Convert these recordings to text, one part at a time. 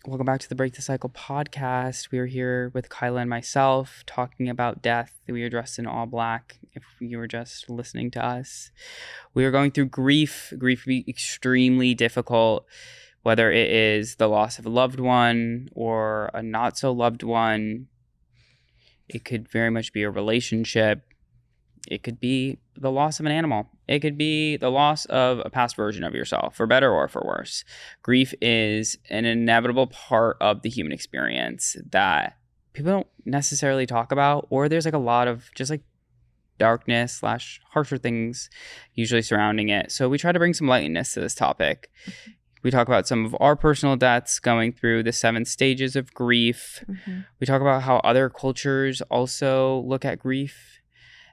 Welcome back to the Break the Cycle podcast. We are here with Kyla and myself talking about death. We are dressed in all black if you were just listening to us. We are going through grief. Grief can be extremely difficult, whether it is the loss of a loved one or a not so loved one. It could very much be a relationship. It could be the loss of an animal. It could be the loss of a past version of yourself, for better or for worse. Grief is an inevitable part of the human experience that people don't necessarily talk about, or there's like a lot of just like darkness / harsher things usually surrounding it. So we try to bring some lightness to this topic. We talk about some of our personal deaths, going through the 7 stages of grief. We talk about how other cultures also look at grief,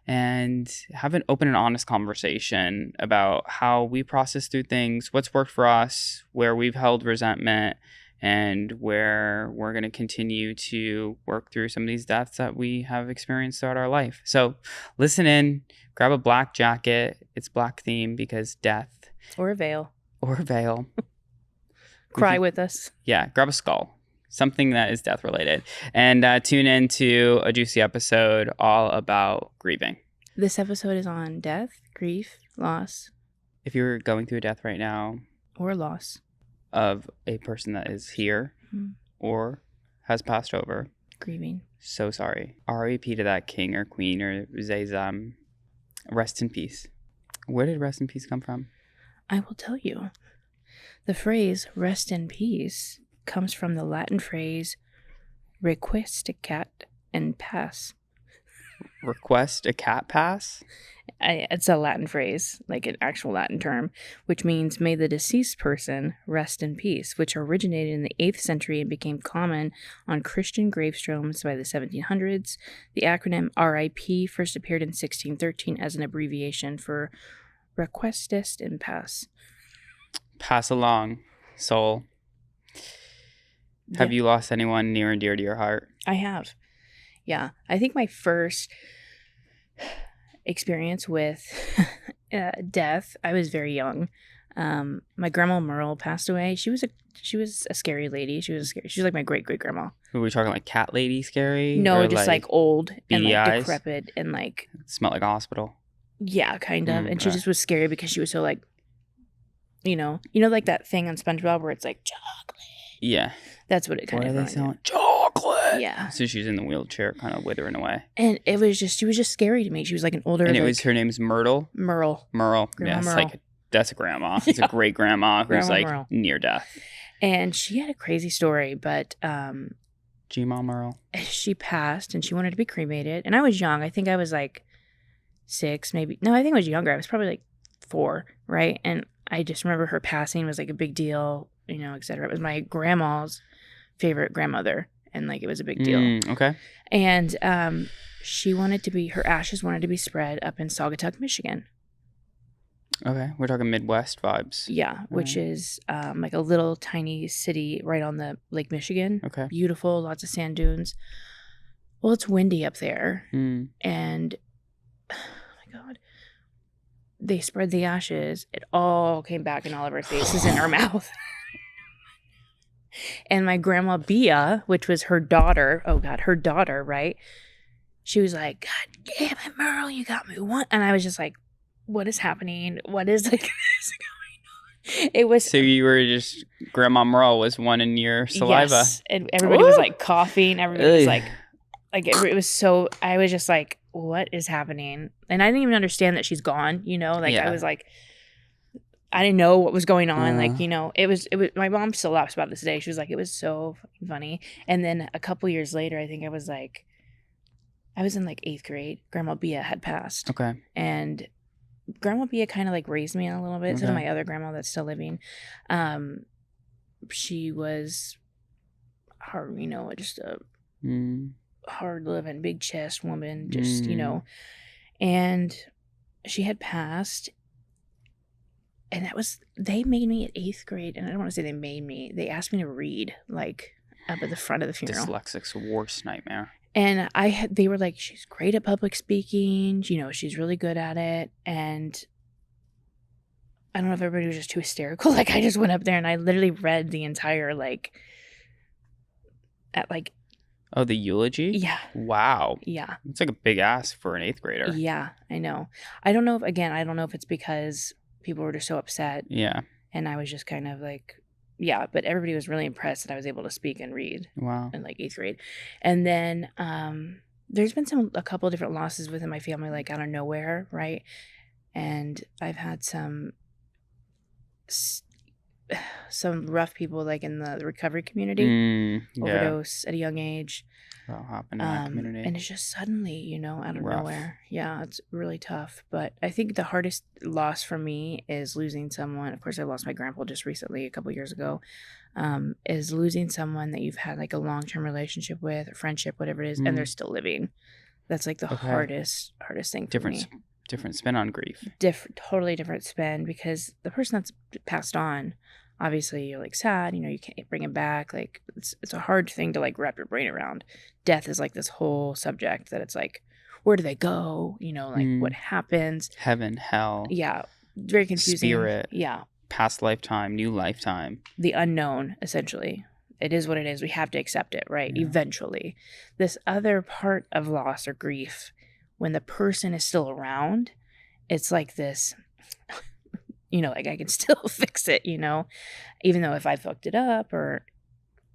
and have an open and honest conversation about how we process through things, what's worked for us, where we've held resentment, and where we're going to continue to work through some of these deaths that we have experienced throughout our life. So listen in, grab a black jacket. It's black theme because death. Or a veil. Or a veil. Cry with us. Yeah, grab a skull. Something that is death related. And tune in to a juicy episode all about grieving. This episode is on death, grief, loss. If you're going through a death right now. Or loss. Of a person that is here or has passed over. Grieving. So sorry. R.I.P. to that king or queen or Zayzam. Rest in peace. Where did rest in peace come from? I will tell you. The phrase rest in peace comes from the Latin phrase requiescat and pass. Request a cat pass? It's a Latin phrase, like an actual Latin term, which means may the deceased person rest in peace, which originated in the 8th century and became common on Christian gravestones by the 1700s. The acronym RIP first appeared in 1613 as an abbreviation for requiescat and pass. Pass along, soul. Have you lost anyone near and dear to your heart? I have. Yeah. I think my first experience with death, I was very young. My grandma Merle passed away. She was a scary lady. She was like my great grandma. Were we talking like cat lady scary? No, just like old and like eyes? decrepit and like smelled like a hospital. Yeah, kind of. And she just was scary because she was so like, you know, like that thing on SpongeBob where it's like chocolate. Yeah. That's what it kind of reminded. What are they selling? Chocolate. Yeah. So she's in the wheelchair, kind of withering away. And she was just scary to me. She was like an older. And her name's Myrtle. Merle. Yeah, it's Merle. like that's a grandma. It's a great grandma who's like Merle. near death. And she had a crazy story, but G-Mom Merle. She passed, and she wanted to be cremated. And I was young. I think I was like 6, maybe. No, I think I was younger. I was probably like 4, right? And I just remember her passing was like a big deal, you know, et cetera. It was my grandma's favorite grandmother, and like it was a big deal. Okay. And her ashes wanted to be spread up in Saugatuck, Michigan. Okay, we're talking Midwest vibes. Yeah, which is like a little tiny city right on the Lake Michigan. Okay. Beautiful, lots of sand dunes. Well, it's windy up there, and oh my God. They spread the ashes. It all came back in all of our faces and our mouth. And my grandma Bia, which was her daughter, right? She was like, God damn it, Merle, you got me one. And I was just like, what is happening? What is like going on? It was. So you were just, Grandma Merle was one in your saliva. Yes. And everybody was like coughing. Everybody was like it was so, I was just like, what is happening? And I didn't even understand that she's gone, you know? Like, I was like, I didn't know what was going on. Like, you know, it was, my mom still laughs about this today. She was like, it was so fucking funny. And then a couple years later, I think I was in like 8th grade. Grandma Bia had passed. Okay. And Grandma Bia kind of like raised me a little bit. So did my other grandma that's still living. She was hard, you know, just a hard living, big chest woman, just, you know, and she had passed. And they made me at 8th grade, and I don't want to say they made me, they asked me to read, like, up at the front of the funeral. Dyslexic's worst nightmare. And they were like, she's great at public speaking, you know, she's really good at it, and I don't know if everybody was just too hysterical. Like, I just went up there, and I literally read the entire, like, at like. Oh, the eulogy? Yeah. Wow. Yeah. It's like a big ask for an 8th grader. Yeah, I know. I don't know if it's because people were just so upset. Yeah. And I was just kind of like, yeah, but everybody was really impressed that I was able to speak and read. Wow. In like 8th grade. And then there's been a couple of different losses within my family, like out of nowhere, right? And I've had some rough people like in the recovery community, overdose at a young age. That'll happen in that community. And it's just suddenly, out of nowhere. Yeah, it's really tough. But I think the hardest loss for me is losing someone. Of course, I lost my grandpa just recently, a couple years ago. Is losing someone that you've had like a long-term relationship with, or friendship, whatever it is, and they're still living. That's like the hardest thing for me. Different spin on grief. Totally different spin, because the person that's passed on, obviously you're like sad, you can't bring him back. Like it's a hard thing to like wrap your brain around. Death is like this whole subject that it's like, where do they go? Like what happens? Heaven, hell. Yeah. Very confusing. Spirit. Yeah. Past lifetime, new lifetime. The unknown, essentially. It is what it is. We have to accept it, right? Yeah. Eventually. This other part of loss or grief, when the person is still around, it's like this, like I can still fix it, even though if I fucked it up or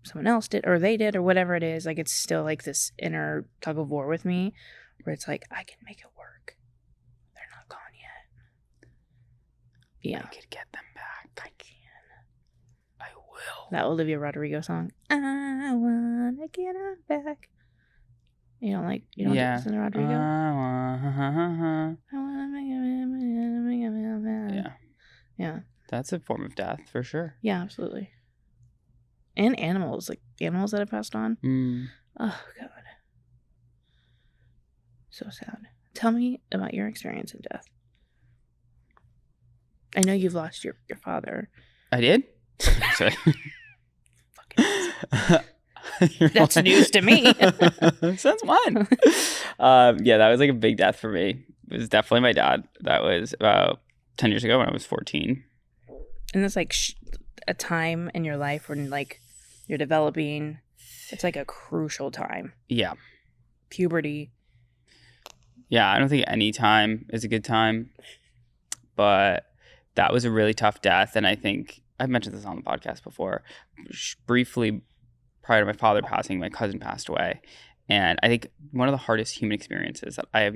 someone else did or they did or whatever it is, like it's still like this inner tug of war with me where it's like, I can make it work. They're not gone yet. Yeah. I could get them back. I can. I will. That Olivia Rodrigo song. I want to get her back. You don't listen to Rodrigo? I want to make it back. Yeah. Yeah. That's a form of death for sure. Yeah, absolutely. And animals that have passed on. Oh, God. So sad. Tell me about your experience in death. I know you've lost your father. I did? Sorry. That's news to me. Sounds fun. Yeah, that was like a big death for me. It was definitely my dad. That was about 10 years ago when I was 14. And that's like a time in your life when like you're developing. It's like a crucial time. Yeah. Puberty. Yeah, I don't think any time is a good time. But that was a really tough death. And I think I've mentioned this on the podcast before. Briefly, prior to my father passing, my cousin passed away. And I think one of the hardest human experiences that I have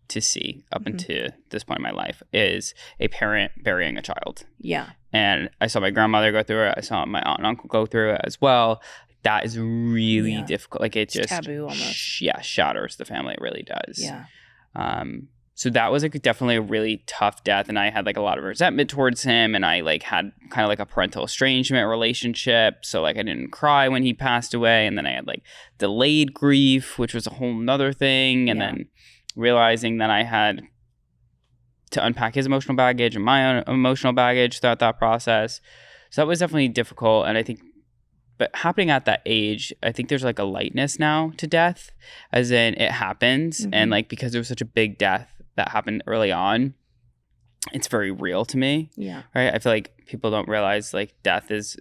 to see up until this point in my life is a parent burying a child. Yeah. And I saw my grandmother go through it. I saw my aunt and uncle go through it as well. That is really difficult. Like it's just taboo almost. Shatters the family. It really does. Yeah. So that was like definitely a really tough death, and I had like a lot of resentment towards him, and I like had kind of like a parental estrangement relationship. So like I didn't cry when he passed away, and then I had like delayed grief, which was a whole nother thing, and then realizing that I had to unpack his emotional baggage and my own emotional baggage throughout that process. So that was definitely difficult, and I think, but happening at that age, I think there's like a lightness now to death, as in it happens, and like because it was such a big death that happened early on, it's very real to me. Yeah. Right. I feel like people don't realize like death is,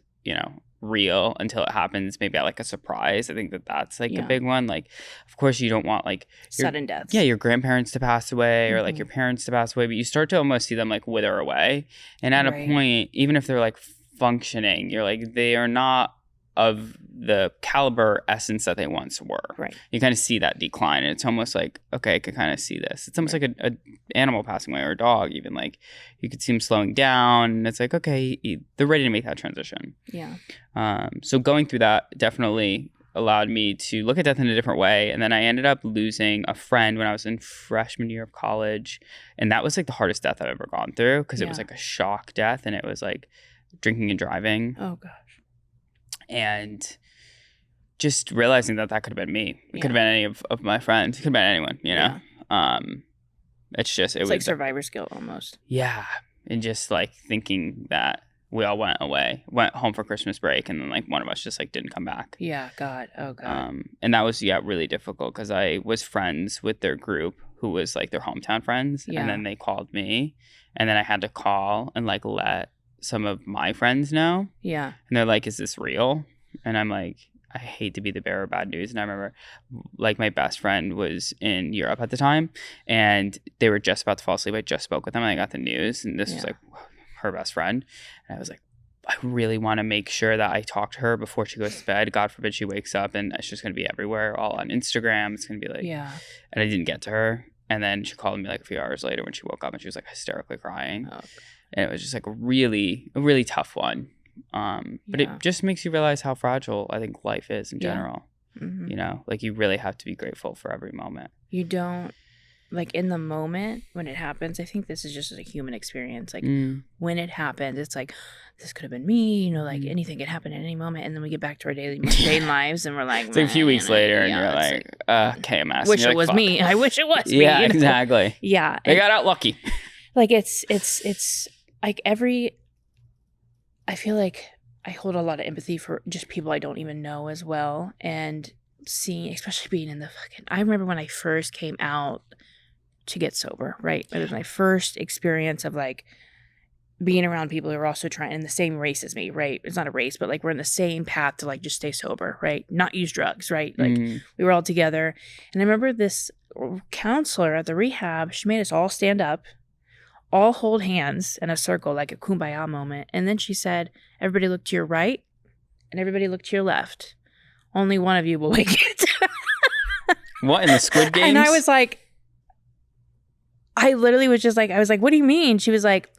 real until it happens maybe at like a surprise. I think that's like a big one. Like, of course you don't want like sudden deaths. Yeah, your grandparents to pass away or like your parents to pass away, but you start to almost see them like wither away. And at a point, even if they're like functioning, you're like, they are not of the caliber essence that they once were. Right. You kind of see that decline, and it's almost like, okay, I could kind of see this. It's almost like a animal passing away, or a dog even. Like you could see them slowing down, and it's like, okay, they're ready to make that transition. Yeah. So going through that definitely allowed me to look at death in a different way. And then I ended up losing a friend when I was in freshman year of college, and that was like the hardest death I've ever gone through, because it was like a shock death, and it was like drinking and driving. Oh gosh. And just realizing that could have been me. It could have been any of my friends. It could have been anyone, Yeah. It's just, it's like survivor's guilt almost. Yeah. And just like thinking that we all went home for Christmas break, and then like one of us just like didn't come back. Yeah. God. Oh God. And that was, really difficult, because I was friends with their group who was like their hometown friends. Yeah. And then they called me, and then I had to call and like let some of my friends know. Yeah. And they're like, is this real? And I'm like, I hate to be the bearer of bad news. And I remember like my best friend was in Europe at the time and they were just about to fall asleep. I just spoke with them and I got the news and this was like her best friend. And I was like, I really want to make sure that I talk to her before she goes to bed. God forbid she wakes up and it's just going to be everywhere, all on Instagram. It's going to be like, and I didn't get to her. And then she called me like a few hours later when she woke up and she was like hysterically crying. Oh. And it was just like a really tough one. But it just makes you realize how fragile I think life is in general. Mm-hmm. You know, like you really have to be grateful for every moment. You don't. Like in the moment when it happens, I think this is just a human experience. Like when it happens, it's like, this could have been me, you know, like anything could happen at any moment. And then we get back to our daily lives and we're like, it's like a few weeks later and you're like, KMS. Wish it was me. I wish it was me. Yeah, exactly. Yeah. They got out lucky. Like it's like I feel like I hold a lot of empathy for just people I don't even know as well. And seeing, especially being in I remember when I first came out to get sober, right? It was my first experience of like being around people who are also trying in the same race as me, right? It's not a race, but like we're in the same path to like just stay sober, right? Not use drugs, right? Like we were all together. And I remember this counselor at the rehab, she made us all stand up, all hold hands in a circle, like a kumbaya moment. And then she said, everybody look to your right and everybody look to your left. Only one of you will make it. What, in the Squid Games? And I was like, I literally was just like, I was like, what do you mean? She was like,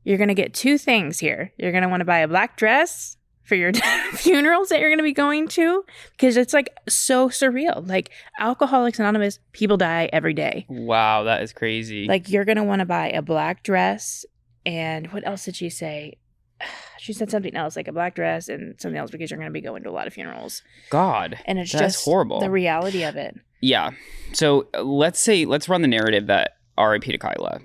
you're going to get two things here. You're going to want to buy a black dress for your funerals that you're going to be going to. Because it's like so surreal. Like Alcoholics Anonymous, people die every day. Wow, that is crazy. Like you're going to want to buy a black dress. And what else did she say? She said something else, like a black dress and something else because you're going to be going to a lot of funerals. God. And it's that's just horrible. The reality of it. Yeah. So let's run the narrative that R.I.P. to Kyla.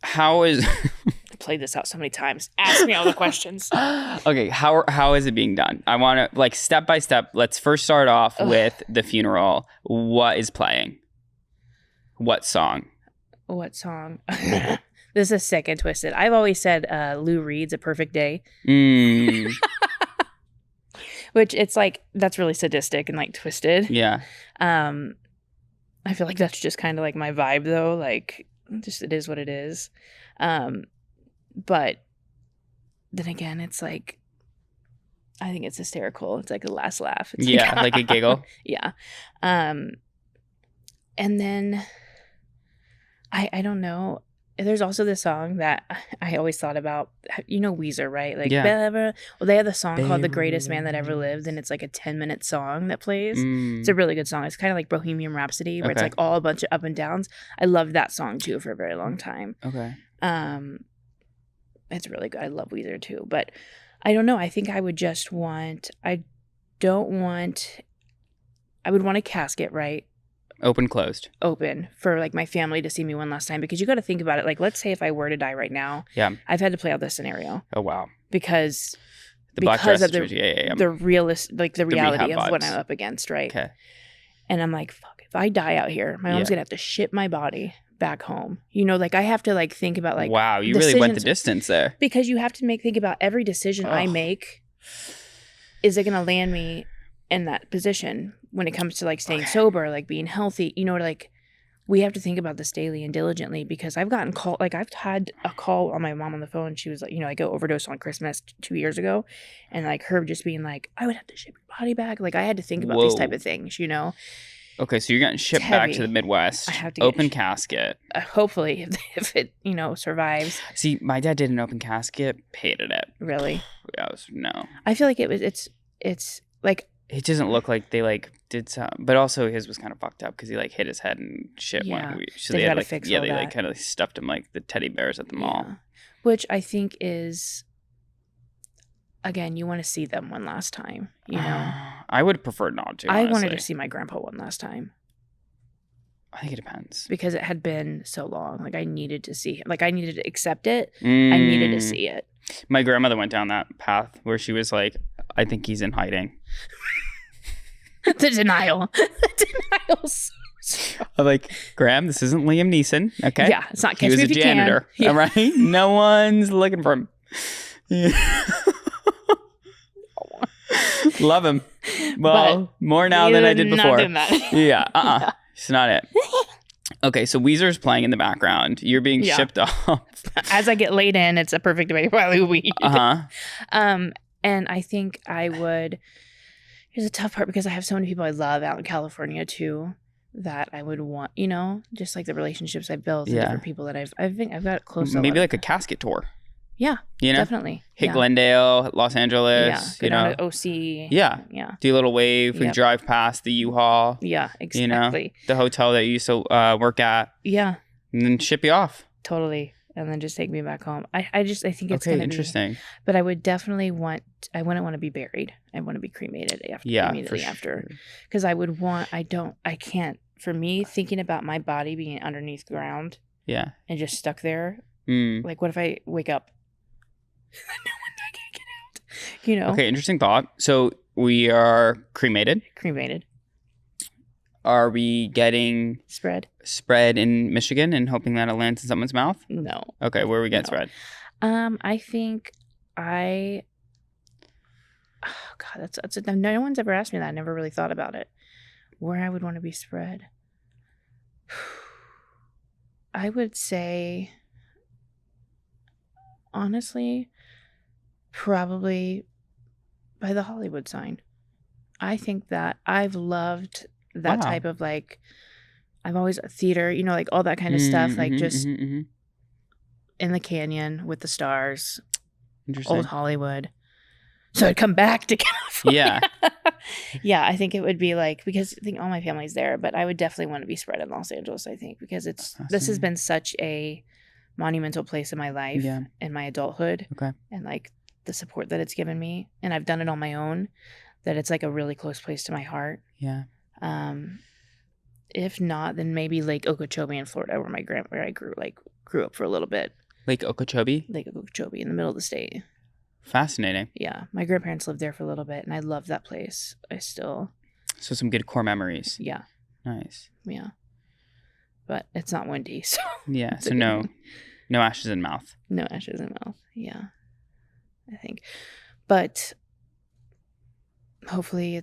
How is... I played this out so many times. Ask me all the questions. Okay. How is it being done? I want to, like, step by step. Let's first start off with the funeral. What is playing? What song? What song? This is sick and twisted. I've always said Lou Reed's A Perfect Day. Which it's like, that's really sadistic and like twisted. Yeah. I feel like that's just kind of like my vibe though. Like, just it is what it is. But then again, it's like, I think it's hysterical. It's like a last laugh. It's like a giggle. Yeah. And then I don't know. There's also this song that I always thought about. You know Weezer, right? Like, well, they have the song called The Greatest Man That Ever Lived, and it's like a 10-minute song that plays. It's a really good song. It's kind of like Bohemian Rhapsody, where it's like all a bunch of up and downs. I loved that song too for a very long time. Okay. It's really good. I love Weezer too, but I don't know. I think I would just want. I would want a casket, right? Closed. Open for like my family to see me one last time, because you got to think about it. Like, let's say if I were to die right now, I've had to play out this scenario. Oh wow! Because the black dress of the realist, like the reality of what I'm up against, right? Okay. And I'm like, fuck, if I die out here, my mom's gonna have to ship my body back home. You know, like I have to like think about like, wow, you really went the distance there. Because you have to think about every decision I make. Is it gonna land me in that position when it comes to like staying sober, like being healthy, you know, like we have to think about this daily and diligently, because I've gotten called, like I've had a call on my mom on the phone. She was like, you know, I got overdosed on Christmas 2 years ago, and like her just being like, I would have to ship your body back. Like I had to think about these type of things, you know? Okay. So you're getting shipped back to the Midwest. I have to open casket. Hopefully if it, you know, survives. See, my dad did an open casket, hated it. Really? No. I feel like it's like, it doesn't look like they like did some, but also his was kind of fucked up because he like hit his head and shit. So they had like, they like kind of stuffed him like the teddy bears at the mall. Which I think is, again, you want to see them one last time, you know? I would prefer not to. I wanted to see my grandpa one last time. I think it depends. Because it had been so long. Like I needed to see him. Like I needed to accept it. I needed to see it. My grandmother went down that path where she was like, I think he's in hiding. The denial. The denial's so strong. I'm like, Graham, this isn't Liam Neeson. Okay. Yeah, it's not. He was a janitor. All right. No one's looking for him. Yeah. Love him. Well, more now than I did before. Not doing that. Yeah. It's not it. Okay, so Weezer's playing in the background. You're being shipped off. As I get laid in, it's a perfect way to probably weed. And I think I would. Here's a tough part because I have so many people I love out in California too that I would want, just like the relationships I've built and different people that I think I've got close to. Maybe like a casket tour. Yeah, definitely. Hit Glendale, Los Angeles. Go down to OC. Yeah. Do a little wave. We drive past the U-Haul. Yeah, exactly. The hotel that you used to work at. Yeah. And then ship you off. Totally. And then just take me back home. I think it's okay. Interesting. But I would definitely I wouldn't want to be buried. I want to be cremated immediately after. Because I would want. I can't. For me, thinking about my body being underneath ground. Yeah. And just stuck there. Like, what if I wake up? No one, I can't get out. Okay, interesting thought. So we are cremated. Are we getting spread in Michigan and hoping that it lands in someone's mouth? No. Okay, where are we getting spread? I think oh God, no one's ever asked me that. I never really thought about it. Where I would want to be spread. I would say, honestly, probably by the Hollywood sign. I think that I've loved that type of like, I've always theater, like all that kind of stuff, like just in the canyon with the stars, old Hollywood. So I'd come back to California. Yeah, I think it would be like, because I think all my family's there, but I would definitely want to be spread in Los Angeles, I think, because this has been such a monumental place in my life and my adulthood. Okay. And like the support that it's given me, and I've done it on my own, that it's like a really close place to my heart. Yeah. If not, then maybe Lake Okeechobee in Florida, where I grew up for a little bit. Lake Okeechobee in the middle of the state. Fascinating. Yeah, my grandparents lived there for a little bit, and I love that place. So some good core memories. Yeah. Nice. Yeah. But it's not windy, so. Yeah. So no ashes in mouth. No ashes in mouth. Yeah. I think, but hopefully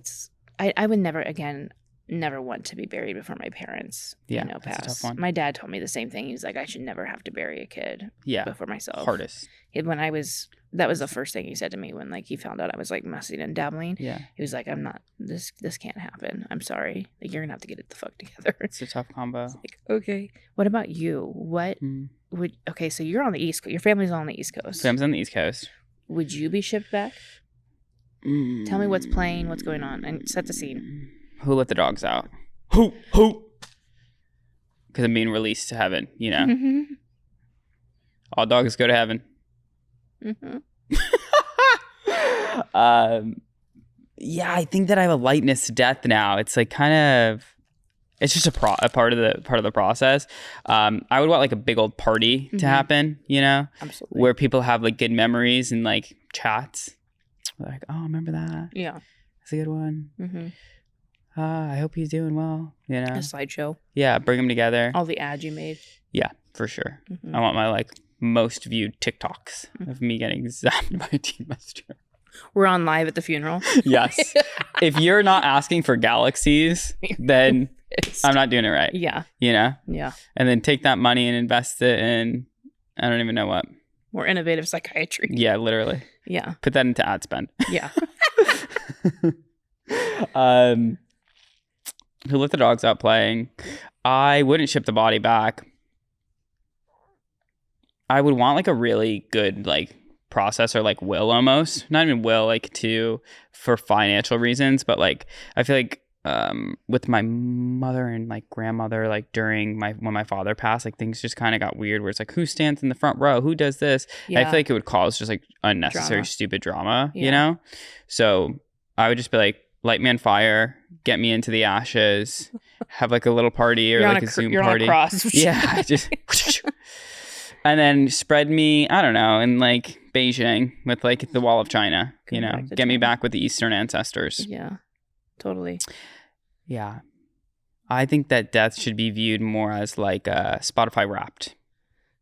I would never want to be buried before my parents pass. That's a tough one. My dad told me the same thing. He's like, I should never have to bury a kid before myself. Hardest. That was the first thing he said to me when like he found out I was like messing and dabbling. Yeah. He was like, I'm not, this can't happen. I'm sorry. Like, you're gonna have to get it the fuck together. It's a tough combo. Like, okay. What about you? So you're on the East Coast. Your family's on the East Coast. Family's on the East Coast. Would you be shipped back? Tell me what's playing, what's going on, and set the scene. Who let the dogs out? Who? Because I'm being released to heaven, Mm-hmm. All dogs go to heaven. Mm-hmm. I think that I have a lightness to death now. It's like it's just a part of the process. I would want like a big old party to happen, Absolutely. Where people have like good memories and like chats. Like, oh, remember that? Yeah, that's a good one. Mm-hmm. I hope he's doing well. A slideshow. Yeah, bring them together. All the ads you made. Yeah, for sure. Mm-hmm. I want my like most viewed TikToks of me getting zapped by a teen messenger. We're on live at the funeral. Yes. If you're not asking for galaxies, then I'm not doing it right. Yeah. Yeah. And then take that money and invest it in, I don't even know what. More innovative psychiatry. Yeah, literally. Yeah. Put that into ad spend. Yeah. Who let the dogs out playing? I wouldn't ship the body back. I would want like a really good like process or like will almost. Not even will, like for financial reasons, but like I feel like with my mother and like grandmother, like when my father passed, like things just kind of got weird where it's like who stands in the front row, who does this. I feel like it would cause just like unnecessary stupid drama, so I would just be like, light me on fire, get me into the ashes, have like a little party or like a Zoom party. On a cross. Yeah, just and then spread me, I don't know, in like Beijing with like the Wall of China, get me back with the Eastern ancestors. Yeah, totally. Yeah. I think that death should be viewed more as like Spotify Wrapped.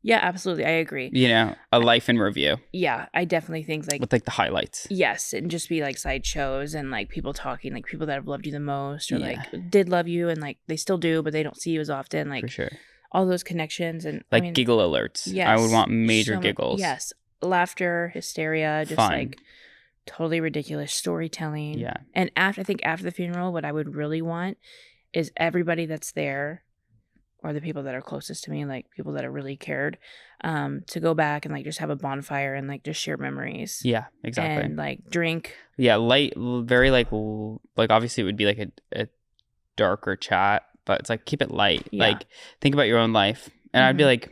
Yeah, absolutely. I agree. You know, a life in review. Yeah, I definitely think like with like the highlights. Yes, and just be like sideshows and like people talking, like people that have loved you the most or like did love you and like they still do, but they don't see you as often. Like for sure. All those connections and like giggle alerts. Yes, I would want major giggles. Yes, laughter, hysteria, just fun. Like totally ridiculous storytelling. Yeah, and I think after the funeral, what I would really want is everybody that's there, or the people that are closest to me, like people that are really cared, to go back and like just have a bonfire and like just share memories. Yeah, exactly. And like drink. Yeah, light, very like obviously it would be like a darker chat, but it's like keep it light. Yeah. Like think about your own life. And I'd be like,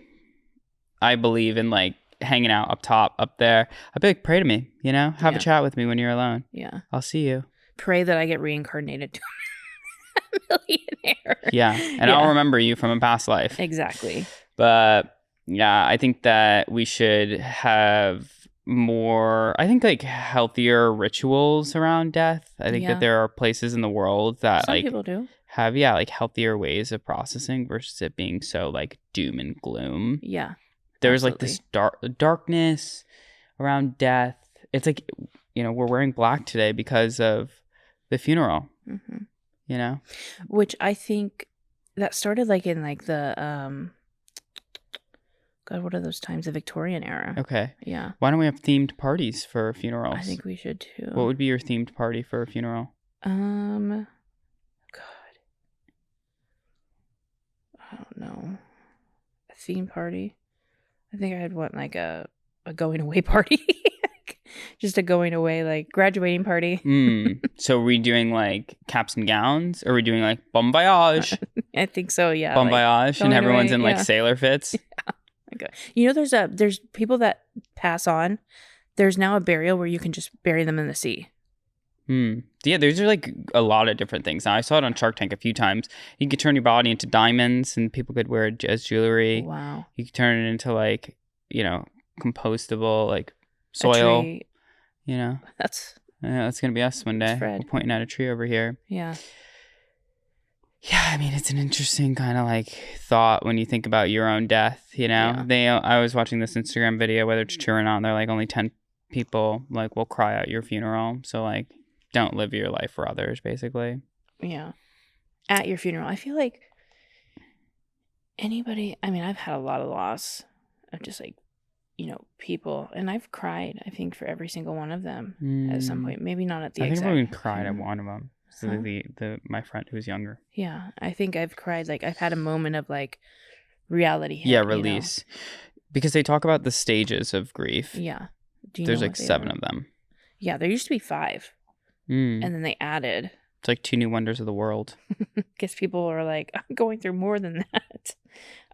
I believe in like hanging out up top, up there. I'd be like, pray to me, you know, have a chat with me when you're alone. Yeah. I'll see you. Pray that I get reincarnated to a millionaire. Yeah. And I'll remember you from a past life. Exactly. But yeah, I think that we should have more, I think like healthier rituals around death. I think that there are places in the world that some people do have like healthier ways of processing versus it being so like doom and gloom. Yeah. There's like this darkness around death. It's like, you know, we're wearing black today because of the funeral. Mm-hmm. You know, which I think that started like in like the God, what are those times? The Victorian era. Okay. Yeah. Why don't we have themed parties for funerals? I think we should too. What would be your themed party for a funeral? God, I don't know. A theme party. I think I'd want like a going away party. Just a going away, like graduating party. So are we doing like caps and gowns? Or are we doing like bon voyage? I think so, yeah. Bon voyage, and everyone's in like sailor fits. Yeah. Okay. You know, there's people that pass on. There's now a burial where you can just bury them in the sea. Yeah, there's like a lot of different things. Now, I saw it on Shark Tank a few times. You could turn your body into diamonds, and people could wear it as jewelry. Wow. You could turn it into like, you know, compostable like soil. You know, that's gonna be us one day. We're pointing at a tree over here. Yeah. Yeah, I mean, it's an interesting kind of like thought when you think about your own death. You know, I was watching this Instagram video, whether it's true or not. And they're like only 10 people like will cry at your funeral. So like, don't live your life for others, basically. Yeah. At your funeral, I feel like anybody. I mean, I've had a lot of loss of just like, you know, people, and I've cried, I think, for every single one of them at some point. Maybe not at the exact. I think I've even cried at one of them. So my friend who's younger. Yeah, I think I've cried. Like I've had a moment of like reality hit, yeah, release. You know? Because they talk about the stages of grief. Yeah. There's like 7 of them. Yeah, there used to be 5. And then they added. It's like 2 new wonders of the world. Guess people are like, I'm going through more than that.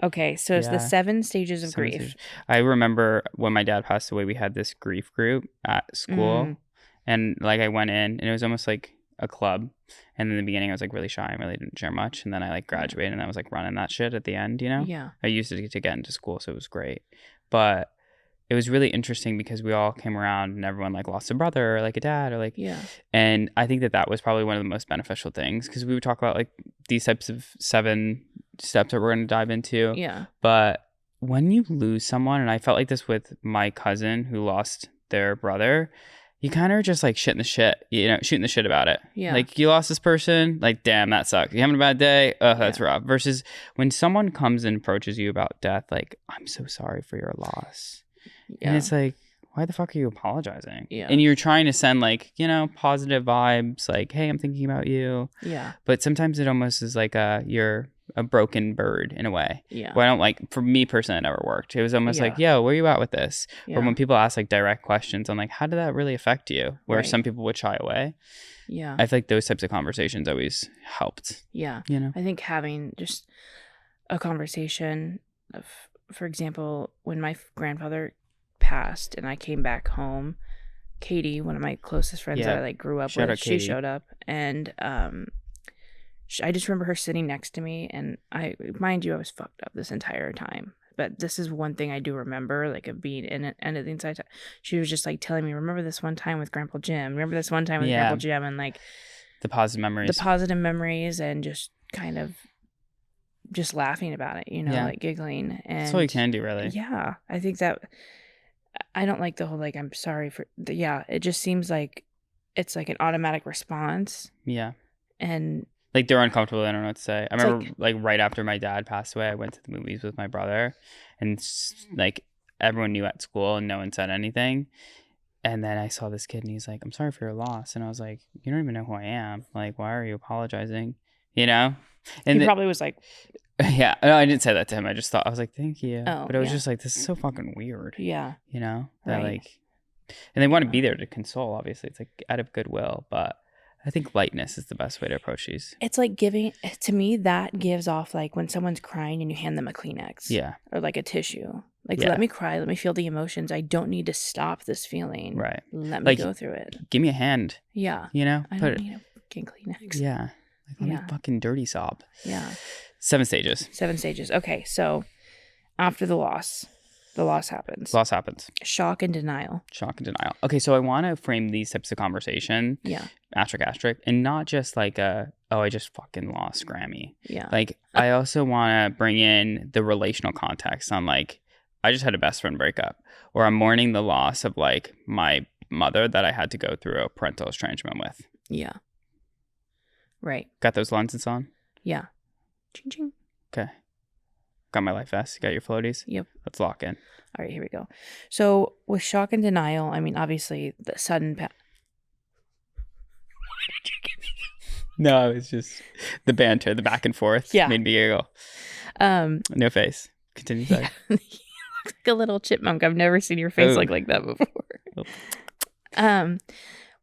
Okay, so it's the 7 stages of grief. I remember when my dad passed away, we had this grief group at school. And like I went in and it was almost like a club. And in the beginning I was like really shy. I really didn't share much. And then I like graduated and I was like running that shit at the end, you know? Yeah. I used it to get into school, so it was great. But it was really interesting because we all came around and everyone like lost a brother or like a dad or like, and I think that was probably one of the most beneficial things because we would talk about like these types of 7 steps that we're going to dive into. Yeah. But when you lose someone, and I felt like this with my cousin who lost their brother, you kind of just like shooting the shit about it. Yeah. Like you lost this person, like, damn, that sucks. You having a bad day? Oh, that's rough. Versus when someone comes and approaches you about death, like, I'm so sorry for your loss. Yeah. And it's like, why the fuck are you apologizing? Yeah. And you're trying to send like, you know, positive vibes, like, hey, I'm thinking about you. Yeah. But sometimes it almost is like you're a broken bird in a way. Yeah. Well, I don't like, for me personally, it never worked. It was almost like, yo, where are you at with this? Yeah. Or when people ask like direct questions, I'm like, how did that really affect you? Where some people would shy away. Yeah. I feel like those types of conversations always helped. Yeah. You know? I think having just a conversation of, for example, when my grandfather passed and I came back home, Katie, one of my closest friends that I like grew up with, she showed up, and I just remember her sitting next to me, and I was fucked up this entire time, but this is one thing I do remember, like of being in it, and at the inside, she was just like telling me, remember this one time with Grandpa Jim, Grandpa Jim, and like the positive memories, and just kind of just laughing about it, you know, Yeah. like giggling. And That's all you can do, really. Yeah. I think that I don't like the whole, like, I'm sorry for it just seems like it's like an automatic response. Yeah. And like they're uncomfortable. They don't know what to say. I It's remember like right after my dad passed away, I went to the movies with my brother, and like everyone knew at school and no one said anything. And then I saw this kid and he's like, "I'm sorry for your loss." And I was like, "You don't even know who I am. Like, why are you apologizing?" You know? And he probably was like, yeah, no, I didn't say that to him. I just thought, I was like, "Thank you." Oh, But it was yeah. just like, this is so fucking weird. yeah. You know? That Right. like, and they want to be there to console, obviously. It's like out of goodwill, but I think lightness is the best way to approach these. It's like giving, to me, that gives off like when someone's crying and you hand them a Kleenex. Yeah. Or like a tissue. Like, Yeah. let me cry. Let me feel the emotions. I don't need to stop this feeling. Right. Let me Like, go through it. Give me a hand. Yeah. You know? I don't need a fucking Kleenex. Yeah. Like, let me Yeah. fucking dirty sob. Yeah. 7 stages. 7 stages. Okay. So after the loss happens. Loss happens. Shock and denial. Shock and denial. Okay, so I want to frame these types of conversation, Yeah. asterisk, and not just like I just fucking lost Grammy. Yeah. Like, I also want to bring in the relational context on like, I just had a best friend breakup, or I'm mourning the loss of like my mother that I had to go through a parental estrangement with. Yeah. Right. Got those lenses on? Yeah. Ching ching. Okay. Got my life vest. Got your floaties? Yep. Let's lock in. All right, here we go. So with shock and denial, I mean, obviously the sudden No, it's just the banter, the back and forth. Yeah. Made me giggle. No face. Continue. Sorry. You look like a little chipmunk. I've never seen your face Oh. look like that before. Oh.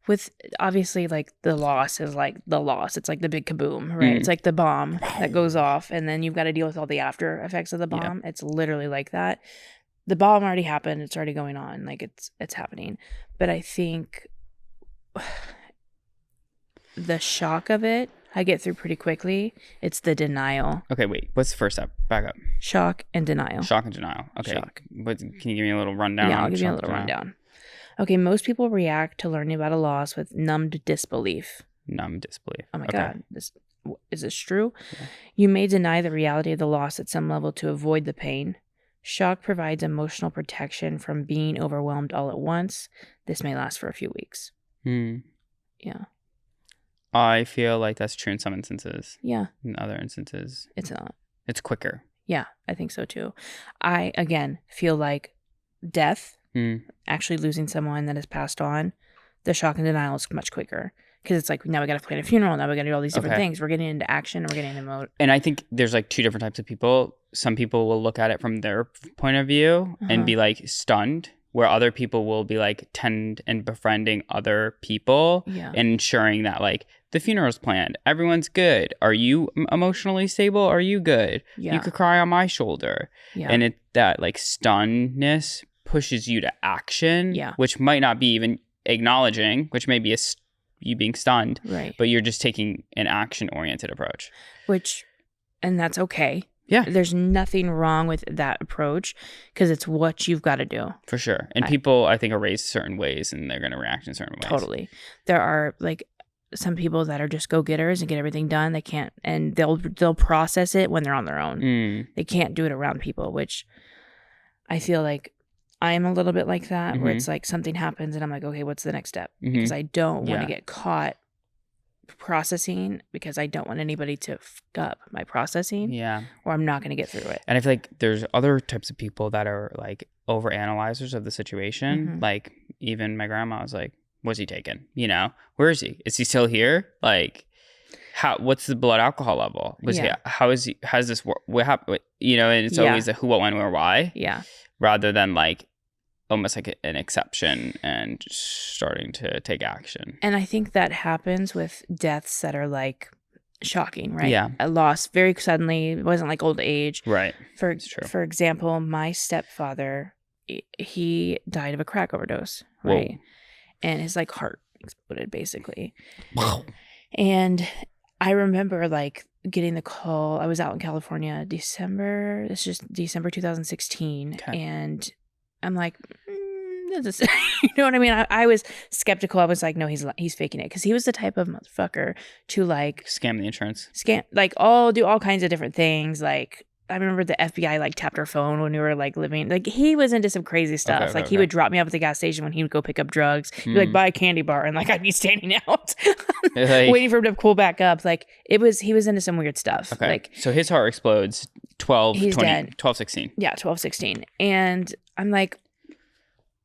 With obviously like the loss is like the loss. It's like the big kaboom, right? It's like the bomb that goes off, and then you've got to deal with all the after effects of the bomb. Yeah. It's literally like that. The bomb already happened. It's already going on. Like it's happening. But I think the shock of it, I get through pretty quickly. It's the denial. Okay, wait. What's the first step? Back up. Shock and denial. Shock and denial. Okay. Shock. Can you give me a little rundown? Yeah, I'll give you a little rundown. Okay, most people react to learning about a loss with numbed disbelief. Numb disbelief. Oh my okay. God, is this true? Yeah. You may deny the reality of the loss at some level to avoid the pain. Shock provides emotional protection from being overwhelmed all at once. This may last for a few weeks. Yeah. I feel like that's true in some instances. Yeah. In other instances, it's not. It's quicker. Yeah, I think so too. I, again, feel like death, actually losing someone that has passed on, the shock and denial is much quicker. Because it's like, now we got to plan a funeral. Now we got to do all these different things. We're getting into action. We're getting into mode. And I think there's like two different types of people. Some people will look at it from their point of view and be like stunned, where other people will be like tend and befriending other people and ensuring that like the funeral's planned. Everyone's good. Are you emotionally stable? Are you good? Yeah. You could cry on my shoulder. Yeah. And that like stunnedness pushes you to action, which might not be even acknowledging, which may be you being stunned, right? But you're just taking an action-oriented approach. And that's okay. Yeah. There's nothing wrong with that approach because it's what you've got to do. For sure. And people, I think, are raised certain ways and they're going to react in certain ways. Totally. There are like some people that are just go-getters and get everything done. They can't, and they'll process it when they're on their own. They can't do it around people, which I feel like I'm a little bit like that, where it's like something happens and I'm like, okay, what's the next step? Because I don't want to get caught processing, because I don't want anybody to fuck up my processing. Yeah. Or I'm not going to get through it. And I feel like there's other types of people that are like over analyzers of the situation. Like even my grandma was like, what's he taking? You know, where is he? Is he still here? Like, what's the blood alcohol level? How's this work? What happened? You know, and it's always a who, what, when, where, why. Yeah. Rather than like almost like an exception and starting to take action. And I think that happens with deaths that are like shocking, right? Yeah. A loss very suddenly. It wasn't like old age. Right. For example, my stepfather, he died of a crack overdose, right? Whoa. And his like heart exploded basically. Wow. And I remember like getting the call. I was out in California, December 2016. Okay. And I'm like, is this? You know what I mean? I was skeptical. I was like, no, he's faking it, because he was the type of motherfucker to like scam the insurance, like do all kinds of different things. Like I remember the FBI like tapped our phone when we were like living. Like he was into some crazy stuff. He would drop me off at the gas station when he would go pick up drugs. He'd be like, buy a candy bar, and like I'd be standing out waiting for him to pull back up. Like he was into some weird stuff. Okay. Like so his heart explodes 12, he's 20, dead. 12, 16. Yeah, 12, 16. And I'm like,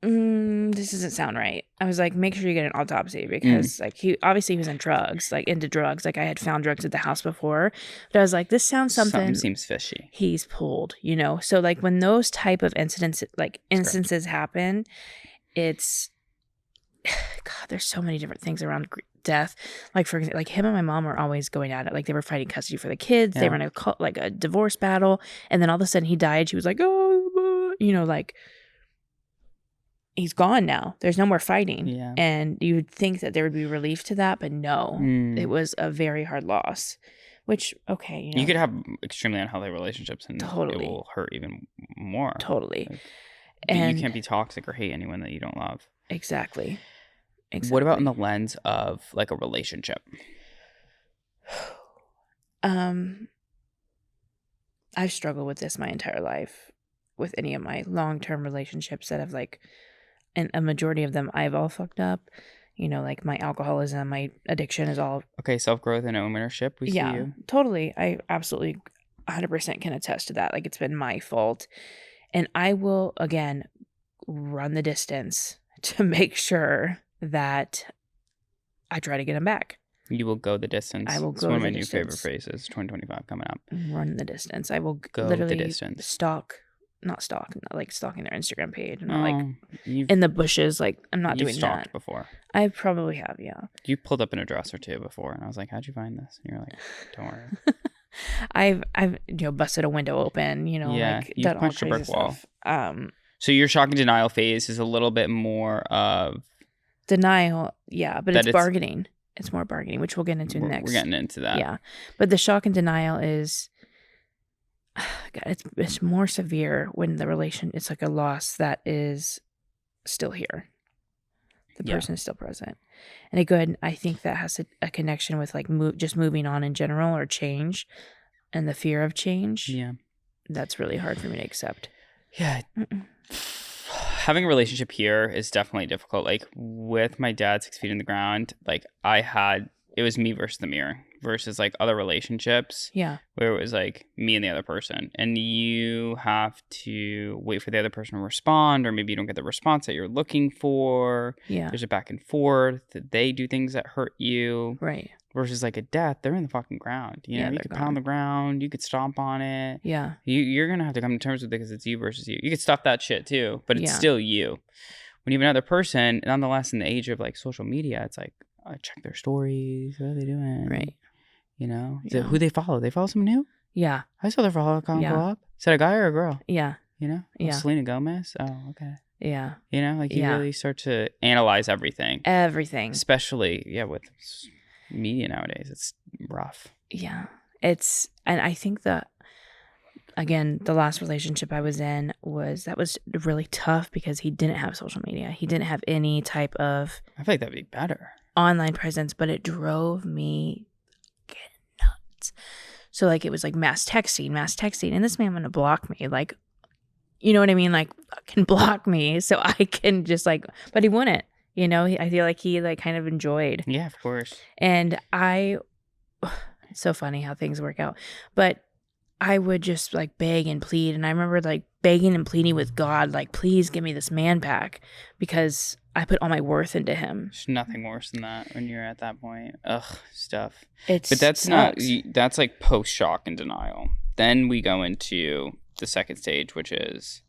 this doesn't sound right. I was like, make sure you get an autopsy, because like he was in drugs, like into drugs. Like I had found drugs at the house before, but I was like, this sounds something seems fishy. He's pulled, you know? So like when those type of instances happen, it's, God, there's so many different things around death. Like for example, like him and my mom were always going at it. Like they were fighting custody for the kids. They were in a divorce battle. And then all of a sudden he died. She was like, oh, you know, like, he's gone now. There's no more fighting. Yeah. And you would think that there would be relief to that, but no. It was a very hard loss. Which, okay, you know. You could have extremely unhealthy relationships and totally. It will hurt even more. Totally. Like, and you can't be toxic or hate anyone that you don't love. Exactly. What about in the lens of like a relationship? I've struggled with this my entire life, with any of my long-term relationships that have like, and a majority of them I've all fucked up. You know, like my alcoholism, my addiction is all... Okay, self-growth and ownership, we see you. Totally. I absolutely 100% can attest to that. Like, it's been my fault. And I will, again, run the distance to make sure that I try to get him back. You will go the distance. I will go the distance. It's one of my new favorite phrases, 2025 coming up. Run the distance. I will go literally the distance. Not stalking their Instagram page. And not like in the bushes. Like, I'm not doing that. You've stalked before. I probably have, yeah. You pulled up in a dress or two before, and I was like, how'd you find this? And you're like, don't worry. I've busted a window open, like you done punched all a brick wall. Stuff. So your shock and denial phase is a little bit more of denial, yeah, but it's bargaining. It's more bargaining, which we'll get into next. We're getting into that. Yeah. But the shock and denial is, God, it's more severe when it's like a loss that is still here. The person is still present. And I think that has a connection with like just moving on in general, or change, and the fear of change. Yeah. That's really hard for me to accept. Yeah. Having a relationship here is definitely difficult. Like with my dad 6 feet in the ground, like it was me versus the mirror versus like other relationships. Yeah. Where it was like me and the other person. And you have to wait for the other person to respond, or maybe you don't get the response that you're looking for. Yeah. There's a back and forth. They do things that hurt you. Right. Versus like a death, they're in the fucking ground. You know, you could pound the ground, you could stomp on it. Yeah. You're going to have to come to terms with it because it's you versus you. You could stuff that shit too, but it's still you. When you have another person, nonetheless, in the age of like social media, it's like, I check their stories. What are they doing? Right. You know? Is it who they follow? They follow someone new? Yeah. I saw their follow account go up. Is that a guy or a girl? Yeah. You know? Yeah. Selena Gomez? Oh, okay. Yeah. You know? Like you really start to analyze everything. Everything. Especially, with media nowadays. It's rough. Yeah. And I think that, again, the last relationship I was in was really tough because he didn't have social media. He didn't have any type of... I feel like that'd be better. Online presence, but it drove me nuts. So like it was like mass texting, and this man wanted to block me, like, you know what I mean, like fucking block me so I can just like, but he wouldn't, I feel like he like kind of enjoyed. Yeah, of course. And it's so funny how things work out, but I would just like beg and plead, and I remember like begging and pleading with God, like, please give me this man back, because I put all my worth into him. There's nothing worse than that when you're at that point. Ugh, stuff. But that's that's like post-shock and denial. Then we go into the second stage, which is...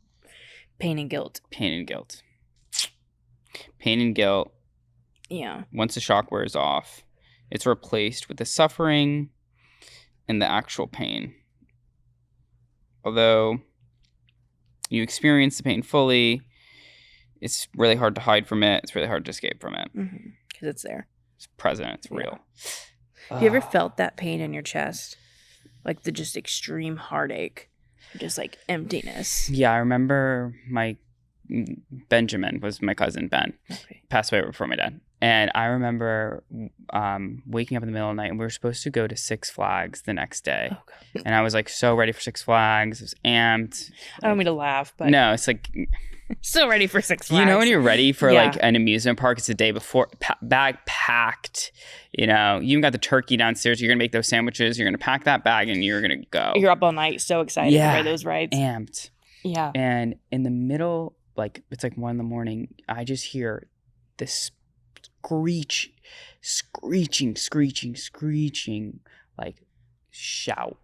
Pain and guilt. Pain and guilt. Pain and guilt. Yeah. Once the shock wears off, it's replaced with the suffering and the actual pain. Although you experience the pain fully, it's really hard to hide from it. It's really hard to escape from it. Because it's there. It's present. It's real. Have you ever felt that pain in your chest? Like the just extreme heartache. Just like emptiness. Yeah, I remember my Benjamin was my cousin, Ben. Okay. Passed away before my dad. And I remember waking up in the middle of the night, and we were supposed to go to Six Flags the next day. Oh, God. And I was like so ready for Six Flags. I was amped. I don't mean to laugh, but no, it's like so ready for Six Flags. You know when you're ready for Yeah. like an amusement park, it's the day before, bag packed. You know, you even got the turkey downstairs. You're gonna make those sandwiches. You're gonna pack that bag, and you're gonna go. You're up all night, so excited to ride those rides. Amped. Yeah. And in the middle, like it's like 1 a.m, I just hear this screeching, like shout.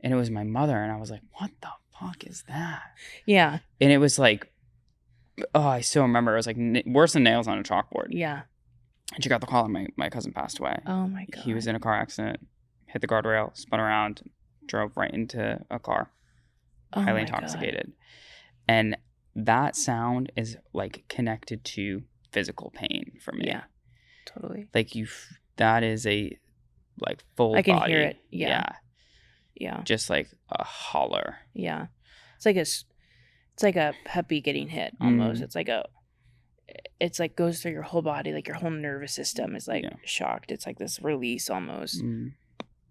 And it was my mother, and I was like, what the fuck is that? Yeah. And it was like, oh, I still remember. It was like worse than nails on a chalkboard. Yeah. And she got the call, and my cousin passed away. Oh my God. He was in a car accident, hit the guardrail, spun around, drove right into a car, highly intoxicated. And that sound is like connected to physical pain for me. Yeah, totally. Like that is a like full body. I can hear it. Yeah. Yeah. Just like a holler. Yeah. It's like a puppy getting hit almost. It's like goes through your whole body, like your whole nervous system is like shocked. It's like this release almost.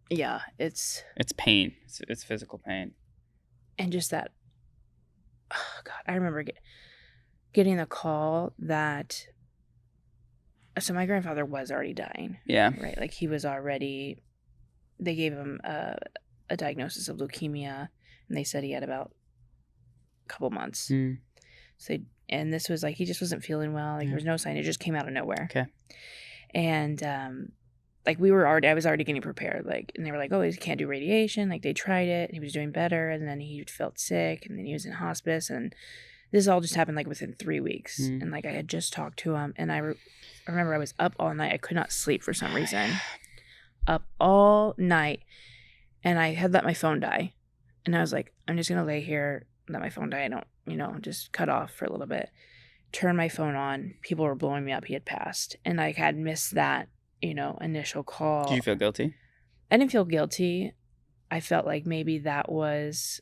Yeah, it's pain. It's physical pain. And just that, oh God, I remember getting the call that, so my grandfather was already dying. Yeah. Right? Like he was already, they gave him a diagnosis of leukemia, and they said he had about a couple months. So, and this was like, he just wasn't feeling well. Like there was no sign. It just came out of nowhere. Okay. And, like I was already getting prepared. Like, and they were like, oh, he can't do radiation. Like they tried it, and he was doing better. And then he felt sick, and then he was in hospice. And this all just happened like within 3 weeks. And like I had just talked to him, and I remember I was up all night. I could not sleep for some reason. Up all night. And I had let my phone die. And I was like, I'm just going to lay here, let my phone die. I don't, just cut off for a little bit. Turn my phone on. People were blowing me up. He had passed. And I had missed that, initial call. Did you feel guilty? I didn't feel guilty. I felt like maybe that was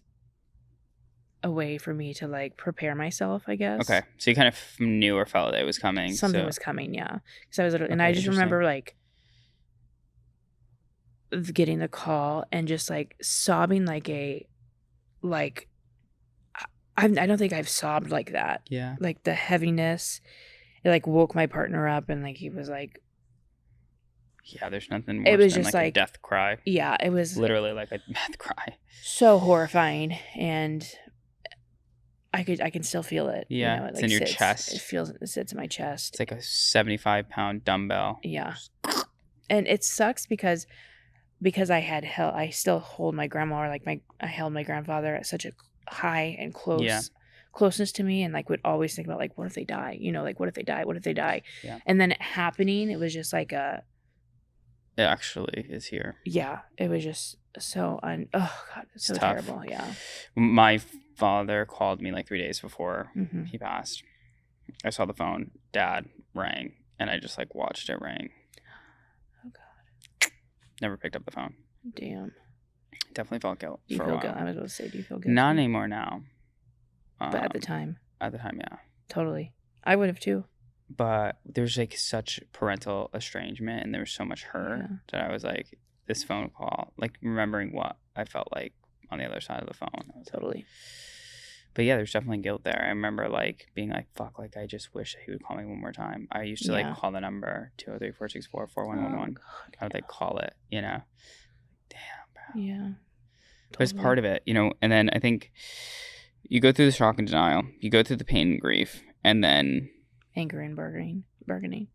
a way for me to like prepare myself, I guess. Okay. So you kind of knew or felt that it was coming. Something was coming, yeah. Because I was literally, and I just remember like getting the call and just like sobbing I don't think I've sobbed like that. Yeah. Like the heaviness, it like woke my partner up, and like he was like, yeah, there's nothing worse it was than just like a death cry. Yeah, it was literally like a death cry. So horrifying, and I can still feel it. Yeah, it it's like in your sits. chest. It sits in my chest. It's like a 75-pound dumbbell. Yeah, and it sucks because I still hold my grandma, or like I held my grandfather at such a high and closeness to me, and like would always think about like, what if they die? Like what if they die? Yeah. And then it happening, it was just like it actually is here. Yeah, it was just so oh God, it's so tough. terrible. Yeah. My father called me like 3 days before Mm-hmm. he passed. I saw the phone. Dad rang, and I just like watched it ring. Oh God. Never picked up the phone. Damn. Definitely felt guilt Do you for feel a while. guilt? I was about to say, do you feel guilty? Not anymore now. But at the time. At the time, yeah. Totally. I would have too. But there's like such parental estrangement, and there was so much hurt that I was like, this phone call, like remembering what I felt like on the other side of the phone. Totally. But yeah, there's definitely guilt there. I remember like being like, fuck, like I just wish that he would call me one more time. I used to like call the number 203-464-4111. I would like call it, Damn, bro. Yeah. Totally. But it's part of it, and then I think you go through the shock and denial, you go through the pain and grief, and then anger and bargaining.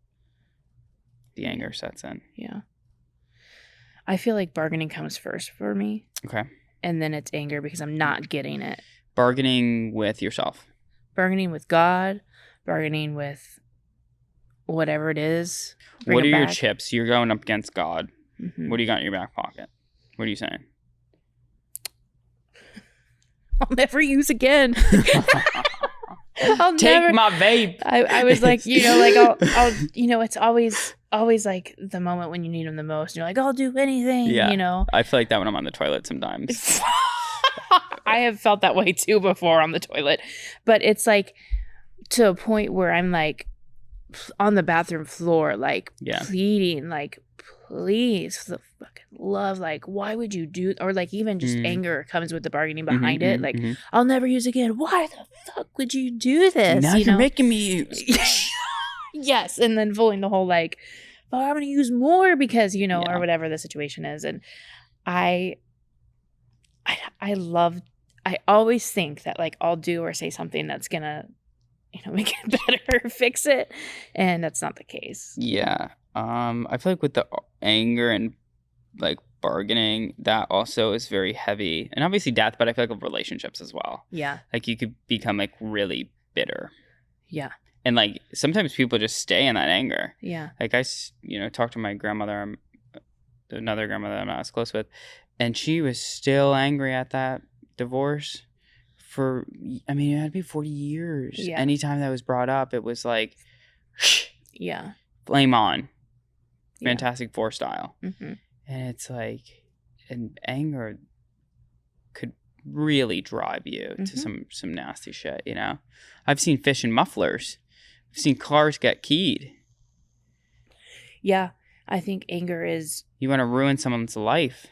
The anger sets in. Yeah. I feel like bargaining comes first for me. Okay. And then it's anger because I'm not getting it. Bargaining with yourself. Bargaining with God. Bargaining with whatever it is. What are your chips? You're going up against God. Mm-hmm. What do you got in your back pocket? What are you saying? I'll never use again. Take my vape. I was like, like I'll it's always like the moment when you need them the most. And you're like, I'll do anything, Yeah. I feel like that when I'm on the toilet sometimes. I have felt that way too before on the toilet. But it's like, to a point where I'm like on the bathroom floor, like pleading, like, please, for the fucking love, like, why would you do, or like even just anger comes with the bargaining behind it, like, I'll never use again. Why the fuck would you do this? Now you're making me use. Yes, and then pulling the whole like, oh, I'm gonna use more because or whatever the situation is, and I always think that like I'll do or say something that's gonna make it better, fix it, and that's not the case. Yeah. I feel like with the anger and like bargaining, that also is very heavy, and obviously death, but I feel like of relationships as well. Yeah. Like you could become like really bitter. Yeah. And like sometimes people just stay in that anger. Yeah. Like I, talked to my grandmother, another grandmother I'm not as close with, and she was still angry at that divorce for, it had to be 40 years. Yeah. Anytime that was brought up, it was like, yeah, flame on. Fantastic Four style. Mm-hmm. And it's like, and anger could really drive you to some nasty shit, I've seen fish in mufflers. I've seen cars get keyed. Yeah, I think anger is... You want to ruin someone's life.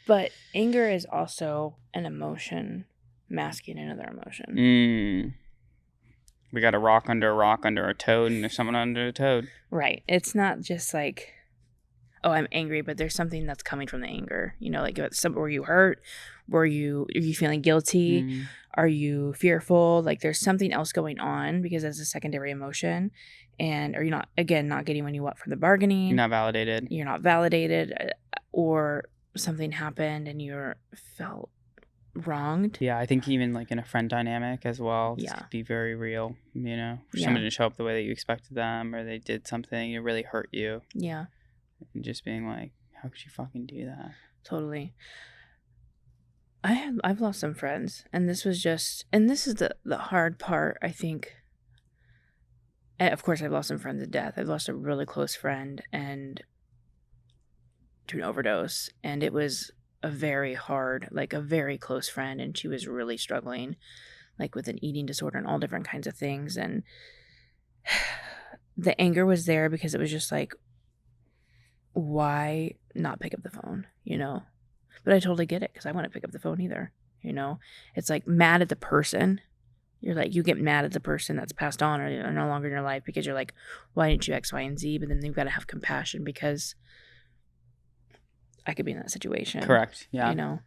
But anger is also an emotion masking another emotion. We got a rock under a toad, and there's someone under a toad. Right. It's not just like, oh, I'm angry, but there's something that's coming from the anger. Like were you hurt? Are you feeling guilty? Are you fearful? Like there's something else going on because it's a secondary emotion. And are you not getting what you want from the bargaining? You're not validated. Or something happened and you felt wronged. Yeah, I think even like in a friend dynamic as well, this could be very real, for someone to show up the way that you expected them, or they did something that really hurt you. Yeah. And just being like, how could you fucking do that? Totally. I've lost some friends, and this is the hard part, I think. And of course, I've lost some friends to death. I've lost a really close friend and to an overdose, and it was a very close friend, and she was really struggling, like with an eating disorder and all different kinds of things, and the anger was there because it was just like, why not pick up the phone, But I totally get it because I wouldn't pick up the phone either, It's like mad at the person. You're like, you get mad at the person that's passed on or are no longer in your life because you're like, why didn't you X, Y, and Z? But then you've got to have compassion because I could be in that situation. Correct. Yeah.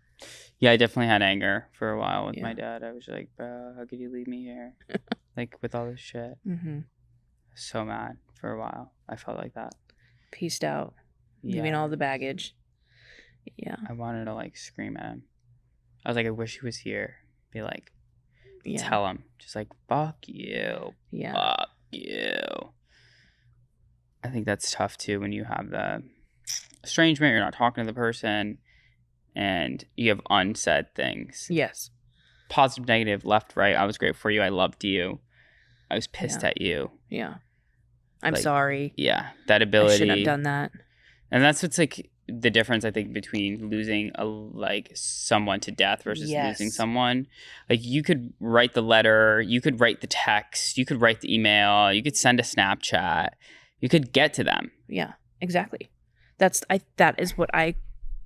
Yeah, I definitely had anger for a while with my dad. I was like, bro, how could you leave me here? Like with all this shit. So mad for a while. I felt like that. Pieced out. Leaving all the baggage. Yeah. I wanted to like scream at him. I was like, I wish he was here. Be like, tell him. Just like, fuck you. Yeah. Fuck you. I think that's tough too when you have the estrangement, you're not talking to the person, and you have unsaid things. Yes. Positive, negative, left, right. I was great for you. I loved you. I was pissed at you. Yeah. I'm sorry. Yeah. That ability. I shouldn't have done that. And that's what's like the difference, I think, between losing someone to death versus losing someone. Like you could write the letter, you could write the text, you could write the email, you could send a Snapchat, you could get to them. Yeah, exactly. That is what I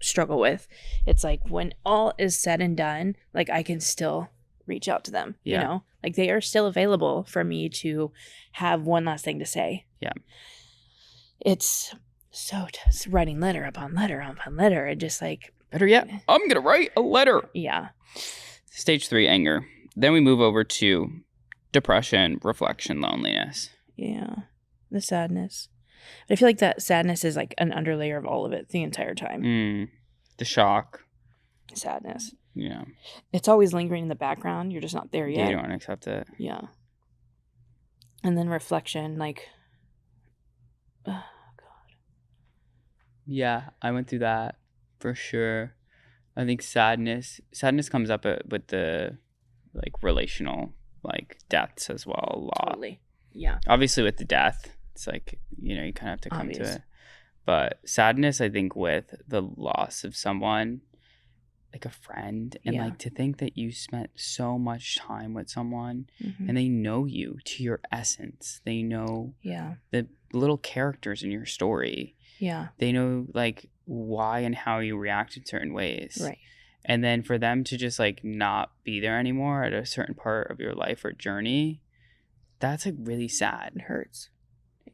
struggle with. It's like when all is said and done, like I can still reach out to them, like they are still available for me to have one last thing to say. Yeah. It's so just writing letter upon letter upon letter. And just like, better yet, I'm going to write a letter. Yeah. Stage 3, anger. Then we move over to depression, reflection, loneliness. Yeah. The sadness. But I feel like that sadness is like an underlayer of all of it the entire time. The shock. Sadness. Yeah. It's always lingering in the background. You're just not there yet. Yeah, you don't want to accept it. Yeah. And then reflection, like, oh, God. Yeah, I went through that for sure. I think sadness comes up with the like relational like deaths as well a lot. Totally. Yeah. Obviously with the death, it's like, you kind of have to come to it. But sadness, I think with the loss of someone, like a friend, and Yeah. like to think that you spent so much time with someone Mm-hmm. and they know you to your essence. They know Yeah. the little characters in your story. Yeah. They know like why and how you react in certain ways. Right. And then for them to just like not be there anymore at a certain part of your life or journey, that's like really sad. It hurts. Yeah.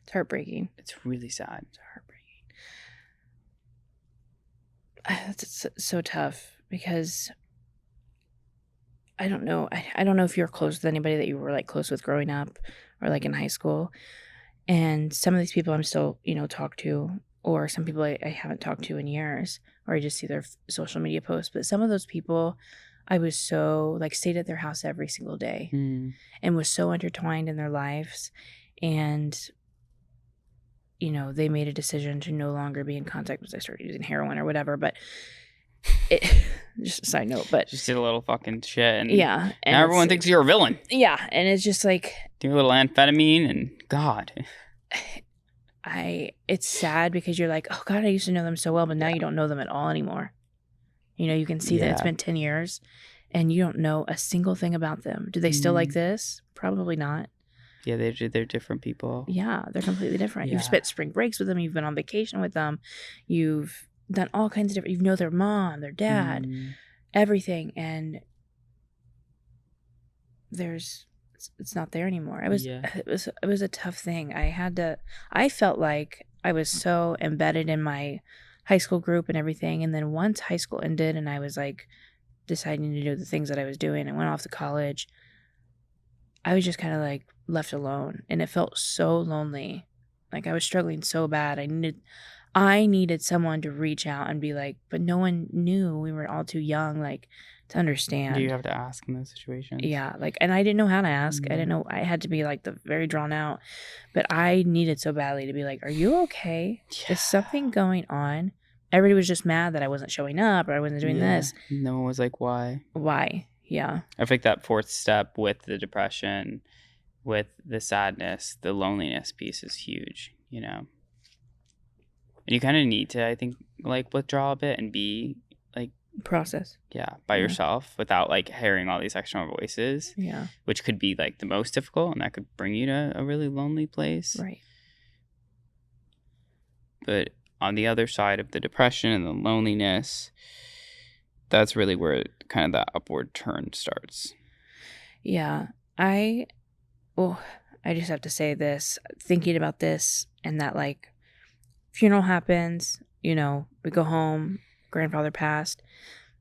It's heartbreaking. It's really sad. It's heartbreaking. It's so tough because I don't know. I don't know if you're close with anybody that you were like close with growing up or like in high school. And some of these people I'm still, talk to, or some people I haven't talked to in years, or I just see their social media posts. But some of those people, I was so like stayed at their house every single day and was so intertwined in their lives. And, they made a decision to no longer be in contact because I started using heroin or whatever. But just a side note, but just did a little fucking shit. And yeah. And now everyone thinks you're a villain. Yeah. And it's just like, do a little amphetamine and God. It's sad because you're like, oh God, I used to know them so well, but now you don't know them at all anymore. You can see that it's been 10 years and you don't know a single thing about them. Do they still like this? Probably not. Yeah, they're different people. Yeah, they're completely different. Yeah. You've spent spring breaks with them. You've been on vacation with them. You've done all kinds of different, you know their mom, their dad, everything. And it's not there anymore. It was a tough thing. I felt like I was so embedded in my high school group and everything. And then once high school ended and I was like deciding to do the things that I was doing, I went off to college. I was just kind of like left alone, and it felt so lonely. Like I was struggling so bad. I needed someone to reach out and be like, but no one knew. We were all too young, like, to understand. Do you have to ask in those situations? Yeah, like, and I didn't know how to ask. I didn't know. I had to be like the very drawn out, but I needed so badly to be like, are you okay? Yeah. Is something going on? Everybody was just mad that I wasn't showing up or I wasn't doing this. No one was like, why? Why? Yeah. I think that fourth step with the depression, with the sadness, the loneliness piece is huge, And you kind of need to, I think, like withdraw a bit and be like process. Yeah, by yourself without like hearing all these external voices. Yeah. Which could be like the most difficult, and that could bring you to a really lonely place. Right. But on the other side of the depression and the loneliness, that's really where kind of that upward turn starts. Yeah. I just have to say this, thinking about this, and that like funeral happens, we go home, grandfather passed.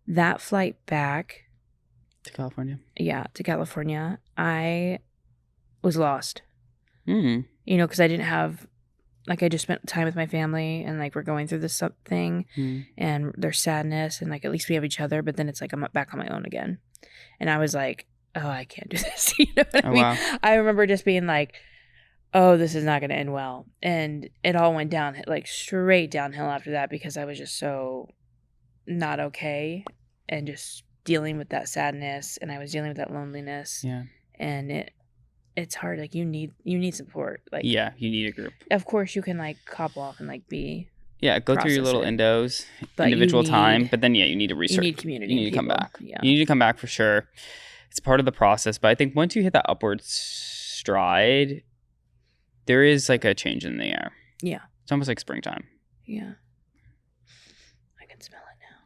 That flight back to California. Yeah, to California, I was lost. Mm. Because I didn't have, like, I just spent time with my family, and like we're going through this thing, and there's sadness, and like at least we have each other, but then it's like I'm back on my own again. And I was like, oh, I can't do this. You know what I mean? Wow. I remember just being like, oh, this is not going to end well. And it all went down, like straight downhill after that, because I was just so not okay and just dealing with that sadness, and I was dealing with that loneliness. Yeah. And it's hard. Like you need support. Like, yeah, you need a group. Of course you can like cop off and like be. Yeah, go through your little endos, individual time, but then you need to research. You need community. You need to come back. Yeah. You need to come back for sure. It's part of the process, but I think once you hit that upward stride, there is like a change in the air. Yeah. It's almost like springtime. Yeah. I can smell it now.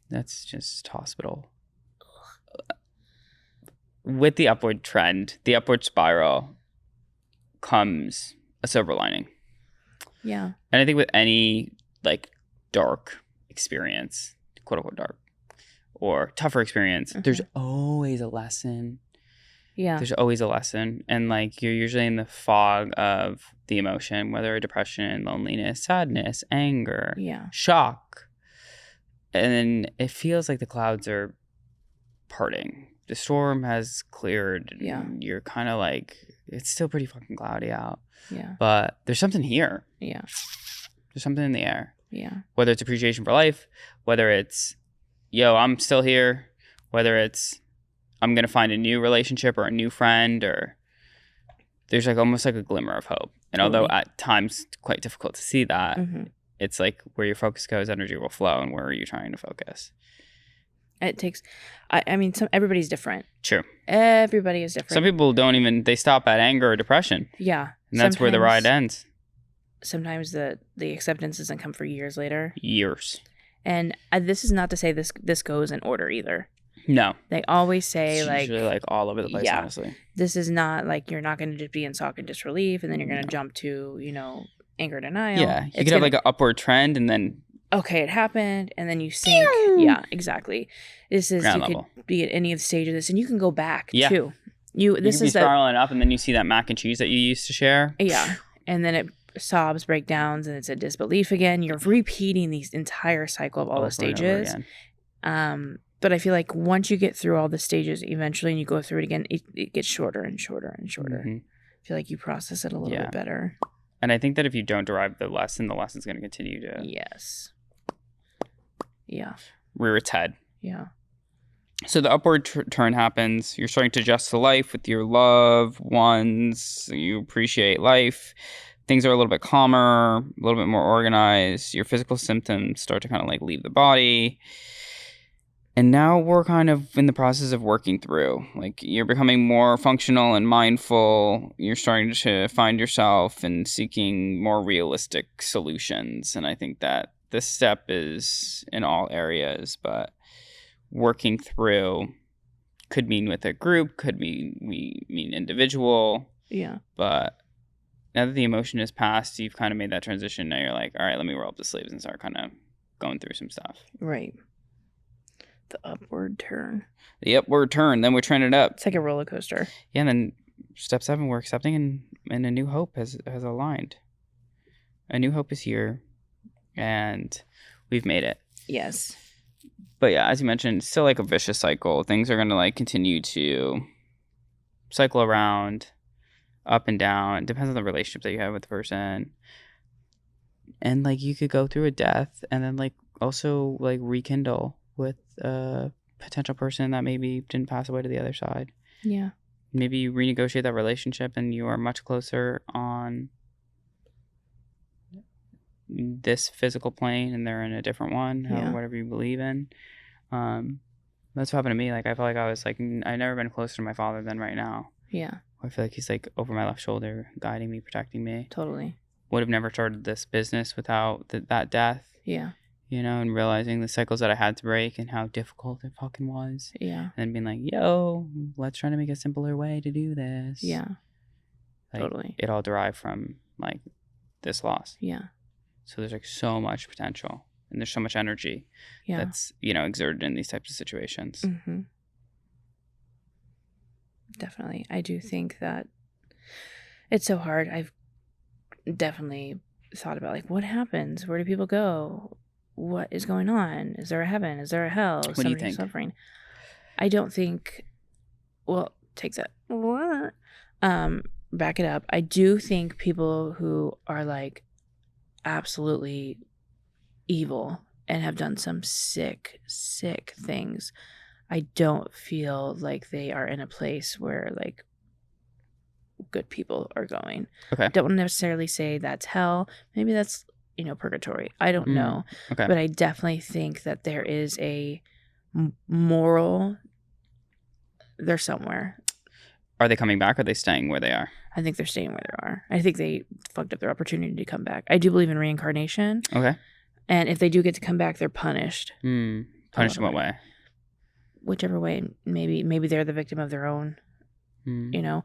That's just hospital. With the upward trend, the upward spiral, comes a silver lining. Yeah. And I think with any like dark experience, quote unquote dark, or tougher experience, there's always a lesson. Yeah. There's always a lesson. And like you're usually in the fog of the emotion, whether depression, loneliness, sadness, anger, shock. And then it feels like the clouds are parting. The storm has cleared. Yeah. You're kind of like, it's still pretty fucking cloudy out. Yeah. But there's something here. Yeah. There's something in the air. Yeah. Whether it's appreciation for life, whether it's, yo, I'm still here, whether it's, I'm going to find a new relationship or a new friend, or there's like almost like a glimmer of hope. And although at times it's quite difficult to see that, it's like where your focus goes, energy will flow. And where are you trying to focus? It takes, I mean, everybody's different. True. Everybody is different. Some people they stop at anger or depression. Yeah. And that's where the ride ends. Sometimes the acceptance doesn't come for years later. Years. And this is not to say this goes in order either. No. They always say it's usually like all over the place, yeah, honestly. This is not like you're not going to just be in shock and disbelief and then you're going to jump to, anger denial. Yeah. You could have like an upward trend and then... Okay, it happened, and then you sink. Yeah, exactly. This is ground you level. Could be at any of the stage of this, and you can go back too. This you can be is spiraling up, and then you see that mac and cheese that you used to share. Yeah, and then it sobs, breakdowns, and it's a disbelief again. You're repeating these entire cycle of all the stages. But I feel like once you get through all the stages, eventually, and you go through it again, it gets shorter and shorter and shorter. Mm-hmm. I feel like you process it a little bit better. And I think that if you don't derive the lesson's going to continue to... Yes. Yeah. Rear its head. Yeah. So the upward turn happens. You're starting to adjust to life with your loved ones. You appreciate life. Things are a little bit calmer, a little bit more organized. Your physical symptoms start to kind of like leave the body. And now we're kind of in the process of working through. Like you're becoming more functional and mindful. You're starting to find yourself and seeking more realistic solutions. And I think that this step is in all areas, but working through could mean with a group, could mean individual. Yeah. But now that the emotion is past, you've kind of made that transition. Now you're like, all right, let me roll up the sleeves and start kind of going through some stuff. Right. The upward turn. The upward turn. Then we're turning it up. It's like a roller coaster. Yeah, and then step 7, we're accepting and a new hope has aligned. A new hope is here. And we've made it. Yes. But yeah, as you mentioned, it's still like a vicious cycle. Things are going to like continue to cycle around, up and down. It depends on the relationship that you have with the person. And like you could go through a death and then like also like rekindle with a potential person that maybe didn't pass away to the other side. Yeah. Maybe you renegotiate that relationship and you are much closer on this physical plane and they're in a different one, whatever you believe in. That's what happened to me. Like I felt like I was like I've never been closer to my father than right now. Yeah. I feel like he's like over my left shoulder, guiding me, protecting me. Totally. Would have never started this business without that death. Yeah. And realizing the cycles that I had to break and how difficult it fucking was. Yeah. And being like, yo, let's try to make a simpler way to do this. Yeah. Like, totally. It all derived from like this loss. Yeah. So there's like so much potential and there's so much energy that's, exerted in these types of situations. Mm-hmm. Definitely. I do think that it's so hard. I've definitely thought about like what happens? Where do people go? What is going on? Is there a heaven? Is there a hell? What do you think? Suffering. I don't think, well, take that. Back it up. I do think people who are like absolutely evil and have done some sick things, I don't feel like they are in a place where like good people are going. Okay. Don't necessarily say that's hell. Maybe that's, purgatory. I don't know. Okay. But I definitely think that there is a moral, they're somewhere. Are they coming back or are they staying where they are? I think they're staying where they are. I think they fucked up their opportunity to come back. I do believe in reincarnation. Okay. And if they do get to come back, they're punished. Punished in what way? Whichever way. Maybe they're the victim of their own. So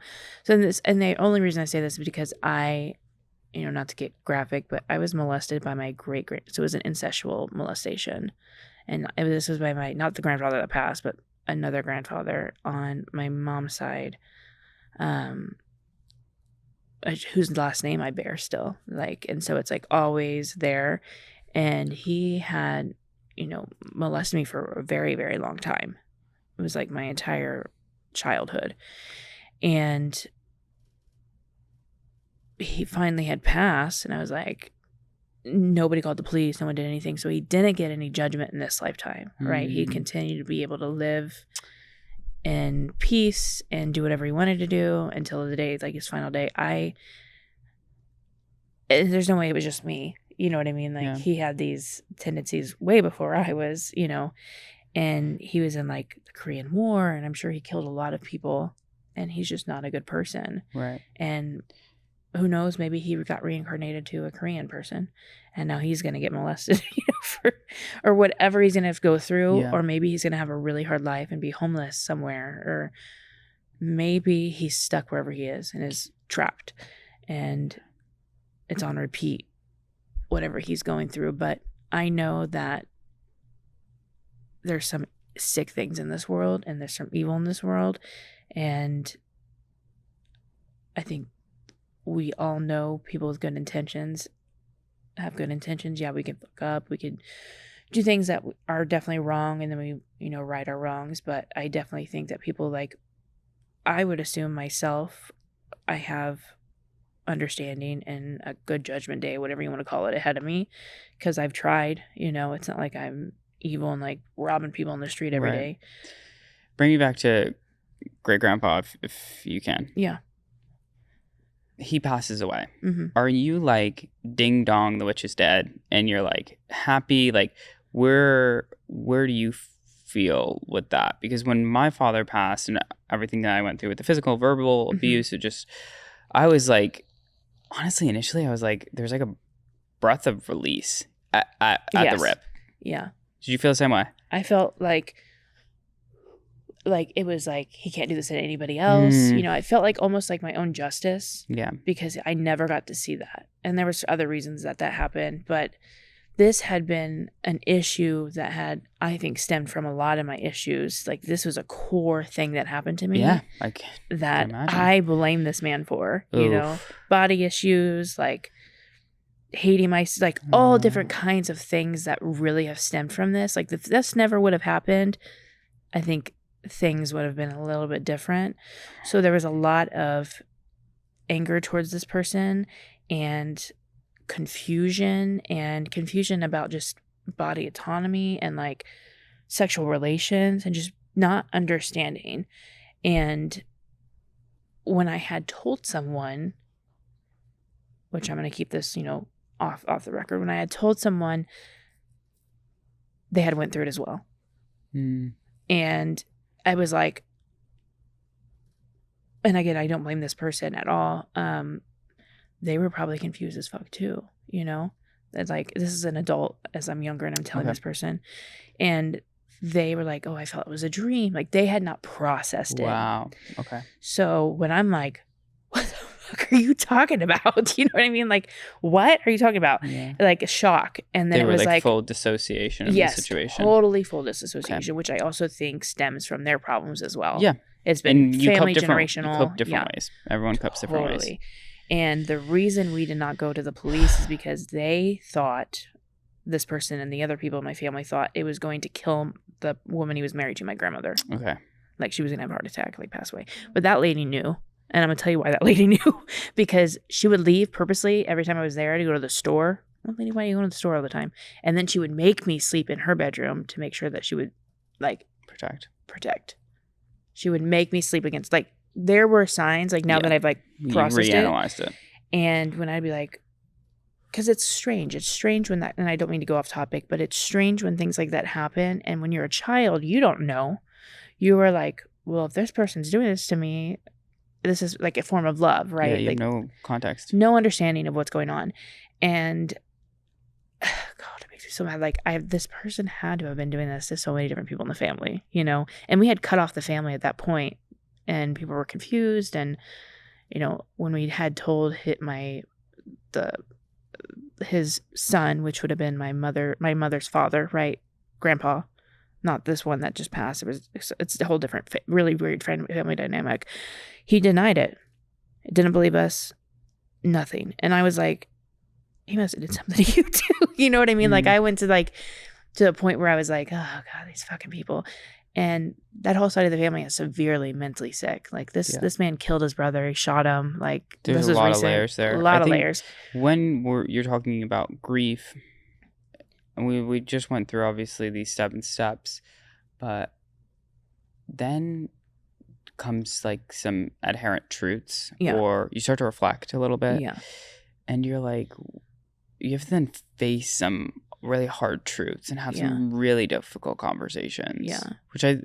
the only reason I say this is because I, not to get graphic, but I was molested by my great so it was an incestual molestation, and this was by my, not the grandfather that passed, but another grandfather on my mom's side, whose last name I bear still, and so it's always there, and he had molested me for a very, very long time. It was my entire childhood. And he finally had passed, and I was like, nobody called the police, no one did anything. So he didn't get any judgment in this lifetime, right? He continued to be able to live in peace and do whatever he wanted to do until the day, his final day. There's no way it was just me. You know what I mean? Like he had these tendencies way before I was, and he was in like the Korean War, and I'm sure he killed a lot of people, and he's just not a good person. Right. And who knows, maybe he got reincarnated to a Korean person and now he's going to get molested, or whatever he's going to have to go through. Or maybe he's going to have a really hard life and be homeless somewhere, or maybe he's stuck wherever he is and is trapped and it's on repeat, whatever he's going through. But I know that there's some sick things in this world and there's some evil in this world. And I think we all know people with good intentions have good intentions. Yeah, we can fuck up. We could do things that are definitely wrong, and then we, right our wrongs. But I definitely think that people, like, I would assume myself, I have understanding and a good judgment day, whatever you want to call it, ahead of me, because I've tried. It's not like I'm evil and like robbing people on the street every day. Bring me back to great grandpa if you can. Yeah. He passes away. Mm-hmm. Are you like, ding dong, the witch is dead, and you're like happy? Like, where do you feel with that? Because when my father passed and everything that I went through with the physical, verbal abuse, I was like, honestly, initially I was like, there's like a breath of release at the rip. Yeah. Did you feel the same way? I felt like it was like, he can't do this to anybody else. I felt like almost like my own justice. Yeah. Because I never got to see that. And there was other reasons that happened. But this had been an issue that had, I think, stemmed from a lot of my issues. Like, this was a core thing that happened to me. Yeah. That I blame this man for, body issues, like hating like all different kinds of things that really have stemmed from this. Like, if this never would have happened, I think things would have been a little bit different. So there was a lot of anger towards this person and confusion about just body autonomy and like sexual relations and just not understanding. And when I had told someone, which I'm going to keep this, off the record, when I had told someone, they had went through it as well. And I was like, and again, I don't blame this person at all. They were probably confused as fuck too, It's like, this is an adult as I'm younger and I'm telling this person. And they were like, oh, I felt it was a dream. Like, they had not processed it. Wow. Okay. So when I'm like, what the fuck are you talking about? You know what I mean? Like, what are you talking about? Yeah. Like a shock. And then they it was like full dissociation of the situation. Totally full dissociation, which I also think stems from their problems as well. Yeah. It's been family generational. You cope different ways. Everyone copes different ways. And the reason we did not go to the police is because they thought, this person and the other people in my family thought it was going to kill the woman he was married to, my grandmother. Okay. Like, she was going to have a heart attack, like pass away. But that lady knew. And I'm going to tell you why that lady knew. Because she would leave purposely every time I was there to go to the store. Oh, lady, why are you going to the store all the time? And then she would make me sleep in her bedroom to make sure that she would, like, protect. She would make me sleep against, like, there were signs, like, now that I've, like, processed reanalyzed it. And when I'd be like, because it's strange. It's strange when that, and I don't mean to go off topic, but it's strange when things like that happen. And when you're a child, you don't know. You are like, well, if this person's doing this to me, this is like a form of love, right? Yeah, you like, have no context. No understanding of what's going on. And God, it makes me so mad. Like, this person had to have been doing this to so many different people in the family, And we had cut off the family at that point, and people were confused. And, when we had told his son, which would have been my mother's father, right? Grandpa, not this one that just passed. It's a whole different, really weird family dynamic. He denied it. Didn't believe us. Nothing. And I was like, he must have did something to you too. You know what I mean? Like, I went to the point where I was like, oh God, these fucking people. And that whole side of the family is severely mentally sick. Like, this man killed his brother. He shot him. Like, there's a lot of layers there. A lot of layers. When you're talking about grief, and we just went through obviously these 7 steps, but then comes like some adherent truths, or you start to reflect a little bit, and you're like, you have to then face some really hard truths and have some really difficult conversations. Yeah. Which they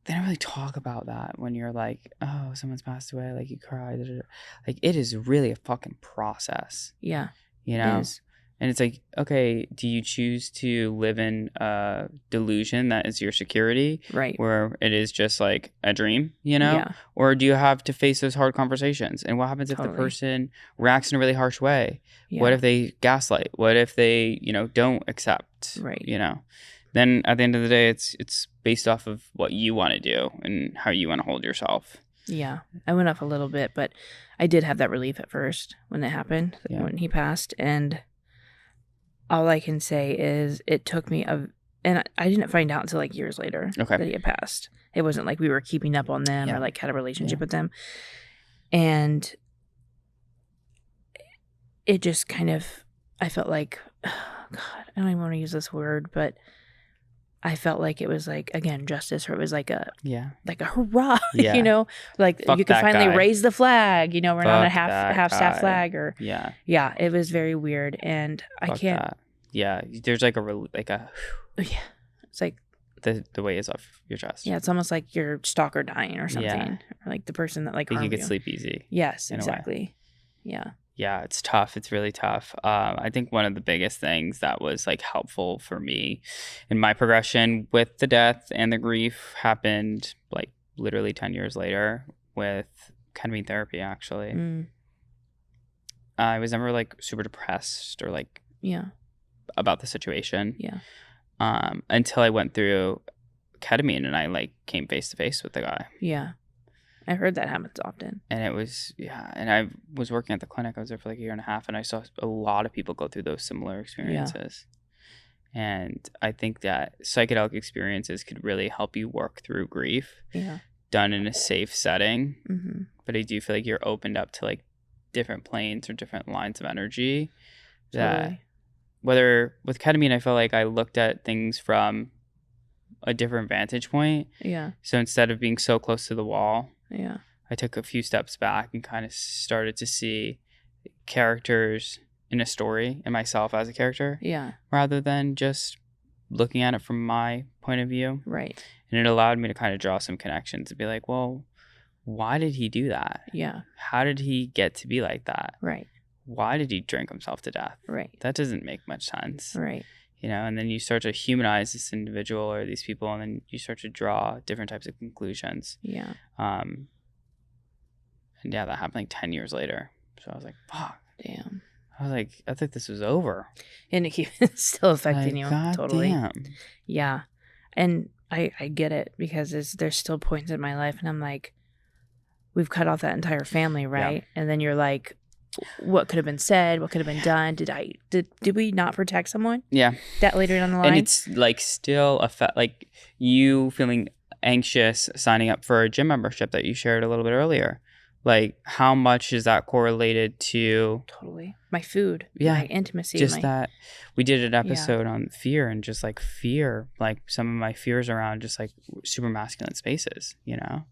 don't really talk about that when you're like, oh, someone's passed away, like you cry. Da, da, da. Like it is really a fucking process. Yeah. You know? It is. And it's like, okay, do you choose to live in a delusion that is your security? Right. Where it is just like a dream, you know? Yeah. Or do you have to face those hard conversations? And what happens if the person reacts in a really harsh way? Yeah. What if they gaslight? What if they, you know, don't accept? Right. You know? Then at the end of the day, it's based off of what you want to do and how you want to hold yourself. Yeah. I went off a little bit, but I did have that relief at first when it happened, when he passed. And all I can say is it took me and I didn't find out until like years later that he had passed. It wasn't like we were keeping up on them or like had a relationship with them. And it just kind of, I felt like, oh God, I don't even want to use this word, but I felt like it was like, again, justice, or it was like a hurrah, you know, like you could finally raise the flag, you know, we're not a half staff flag or, it was very weird. And I can't. Yeah. There's like it's like the weight is off your chest. Yeah. It's almost like your stalker dying or something, or like the person that like harmed you could sleep easy. Yes, exactly. Yeah. Yeah, it's tough. It's really tough. I think one of the biggest things that was like helpful for me in my progression with the death and the grief happened like literally 10 years later with ketamine therapy, actually. I was never like super depressed or like about the situation. Until I went through ketamine and I like came face to face with the guy. Yeah. I've heard that happens often. And it was, and I was working at the clinic. I was there for like a year and a half, and I saw a lot of people go through those similar experiences. And I think that psychedelic experiences could really help you work through grief done in a safe setting. Mm-hmm. But I do feel like you're opened up to like different planes or different lines of energy. That whether with ketamine, I feel like I looked at things from a different vantage point. Yeah. So instead of being so close to the wall, I took a few steps back and kind of started to see characters in a story and myself as a character. Yeah. Rather than just looking at it from my point of view. Right. And it allowed me to kind of draw some connections and be like, well, why did he do that? Yeah. How did he get to be like that? Right. Why did he drink himself to death? Right. That doesn't make much sense. Right. You know, and then you start to humanize this individual or these people, and then you start to draw different types of conclusions. Yeah. And yeah, that happened like 10 years later. So I was like, fuck. Damn. I was like, I thought this was over. And it keeps still affecting you. God totally. Damn. Yeah. And I get it because there's still points in my life, and I'm like, we've cut off that entire family, right? Yeah. And then you're like, what could have been said, what could have been done, did we not protect someone that later down the line? And it's like still like you feeling anxious signing up for a gym membership that you shared a little bit earlier, like how much is that correlated to my food, my intimacy, just that we did an episode on fear, and just like fear, like some of my fears around just like super masculine spaces, you know.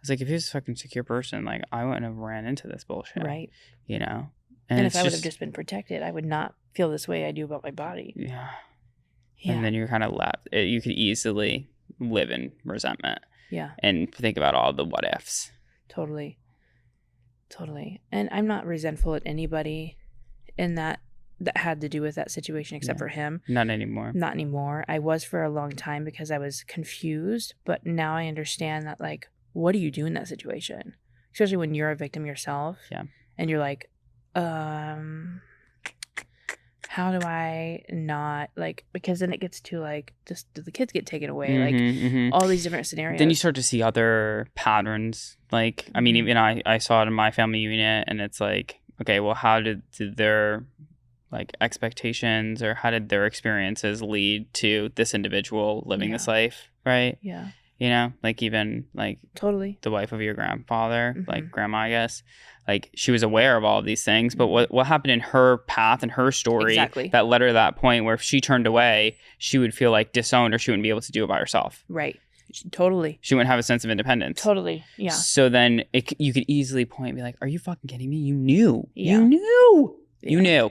It's like, if he was a fucking secure person, like, I wouldn't have ran into this bullshit. Right. You know? And if I would have just been protected, I would not feel this way I do about my body. Yeah. And then you're kind of left. You could easily live in resentment. Yeah. And think about all the what ifs. Totally. And I'm not resentful at anybody in that had to do with that situation except for him. Not anymore. I was for a long time because I was confused. But now I understand that, like, what do you do in that situation? Especially when you're a victim yourself. Yeah. And you're like, how do I not, like, because then it gets to like, just do the kids get taken away? All these different scenarios. Then you start to see other patterns. Like, I mean, even I saw it in my family unit, and it's like, okay, well, how did their like expectations or how did their experiences lead to this individual living this life? Right. Yeah. You know, like even like the wife of your grandfather, like grandma, I guess, like she was aware of all of these things. But what happened in her path and her story that led her to that point where if she turned away, she would feel like disowned, or she wouldn't be able to do it by herself. Right. Totally. She wouldn't have a sense of independence. Totally. Yeah. So then you could easily point and be like, are you fucking kidding me? You knew. Yeah. You knew. Yeah. You knew.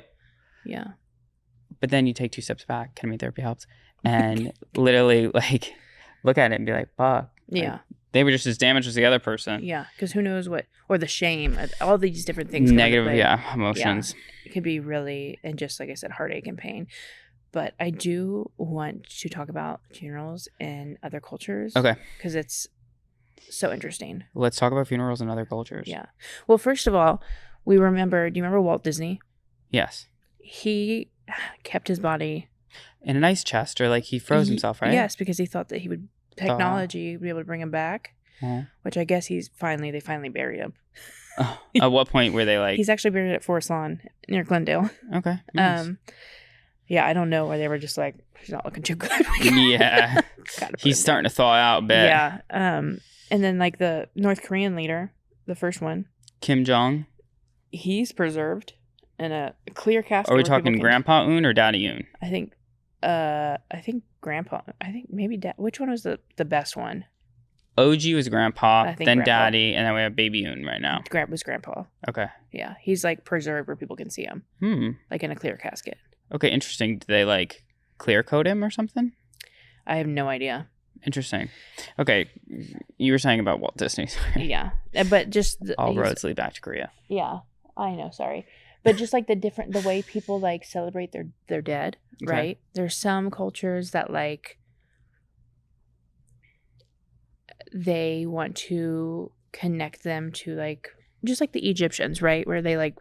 Yeah. But then you take 2 steps back. Ketamine therapy helps. And literally, like, look at it and be like, fuck. Yeah. Like, they were just as damaged as the other person. Yeah. Because who knows what, or the shame, all these different things. Negative, emotions. Yeah. It could be really, and just like I said, heartache and pain. But I do want to talk about funerals in other cultures. Okay. Because it's so interesting. Let's talk about funerals in other cultures. Yeah. Well, first of all, do you remember Walt Disney? Yes. He kept his body in an ice chest, or like he froze himself, right? Yes, because he thought that technology would be able to bring him back. Which I guess they finally buried him. At what point were they like? He's actually buried at Forest Lawn near Glendale. Okay. Nice. Yeah, I don't know, or they were just like, he's not looking too good. Yeah. He's starting to thaw out a bit. Yeah. And then like the North Korean leader, the first one, Kim Jong. He's preserved in a clear casket. Are we talking Grandpa Un or Daddy Un? I think Grandpa. I think maybe Dad. Which one was the best one? OG was Grandpa, then Grandpa. Daddy, and then we have Baby Un right now. Was Grandpa. Okay. Yeah, he's like preserved where people can see him. Like in a clear casket. Okay, interesting. Do they like clear coat him or something? I have no idea. Interesting. Okay, you were saying about Walt Disney. Yeah, but just all roads lead back to Korea. Yeah, I know. Sorry, but just like the way people like celebrate their dead, okay. Right? There's some cultures that like they want to connect them to like just like the Egyptians, right? Where they like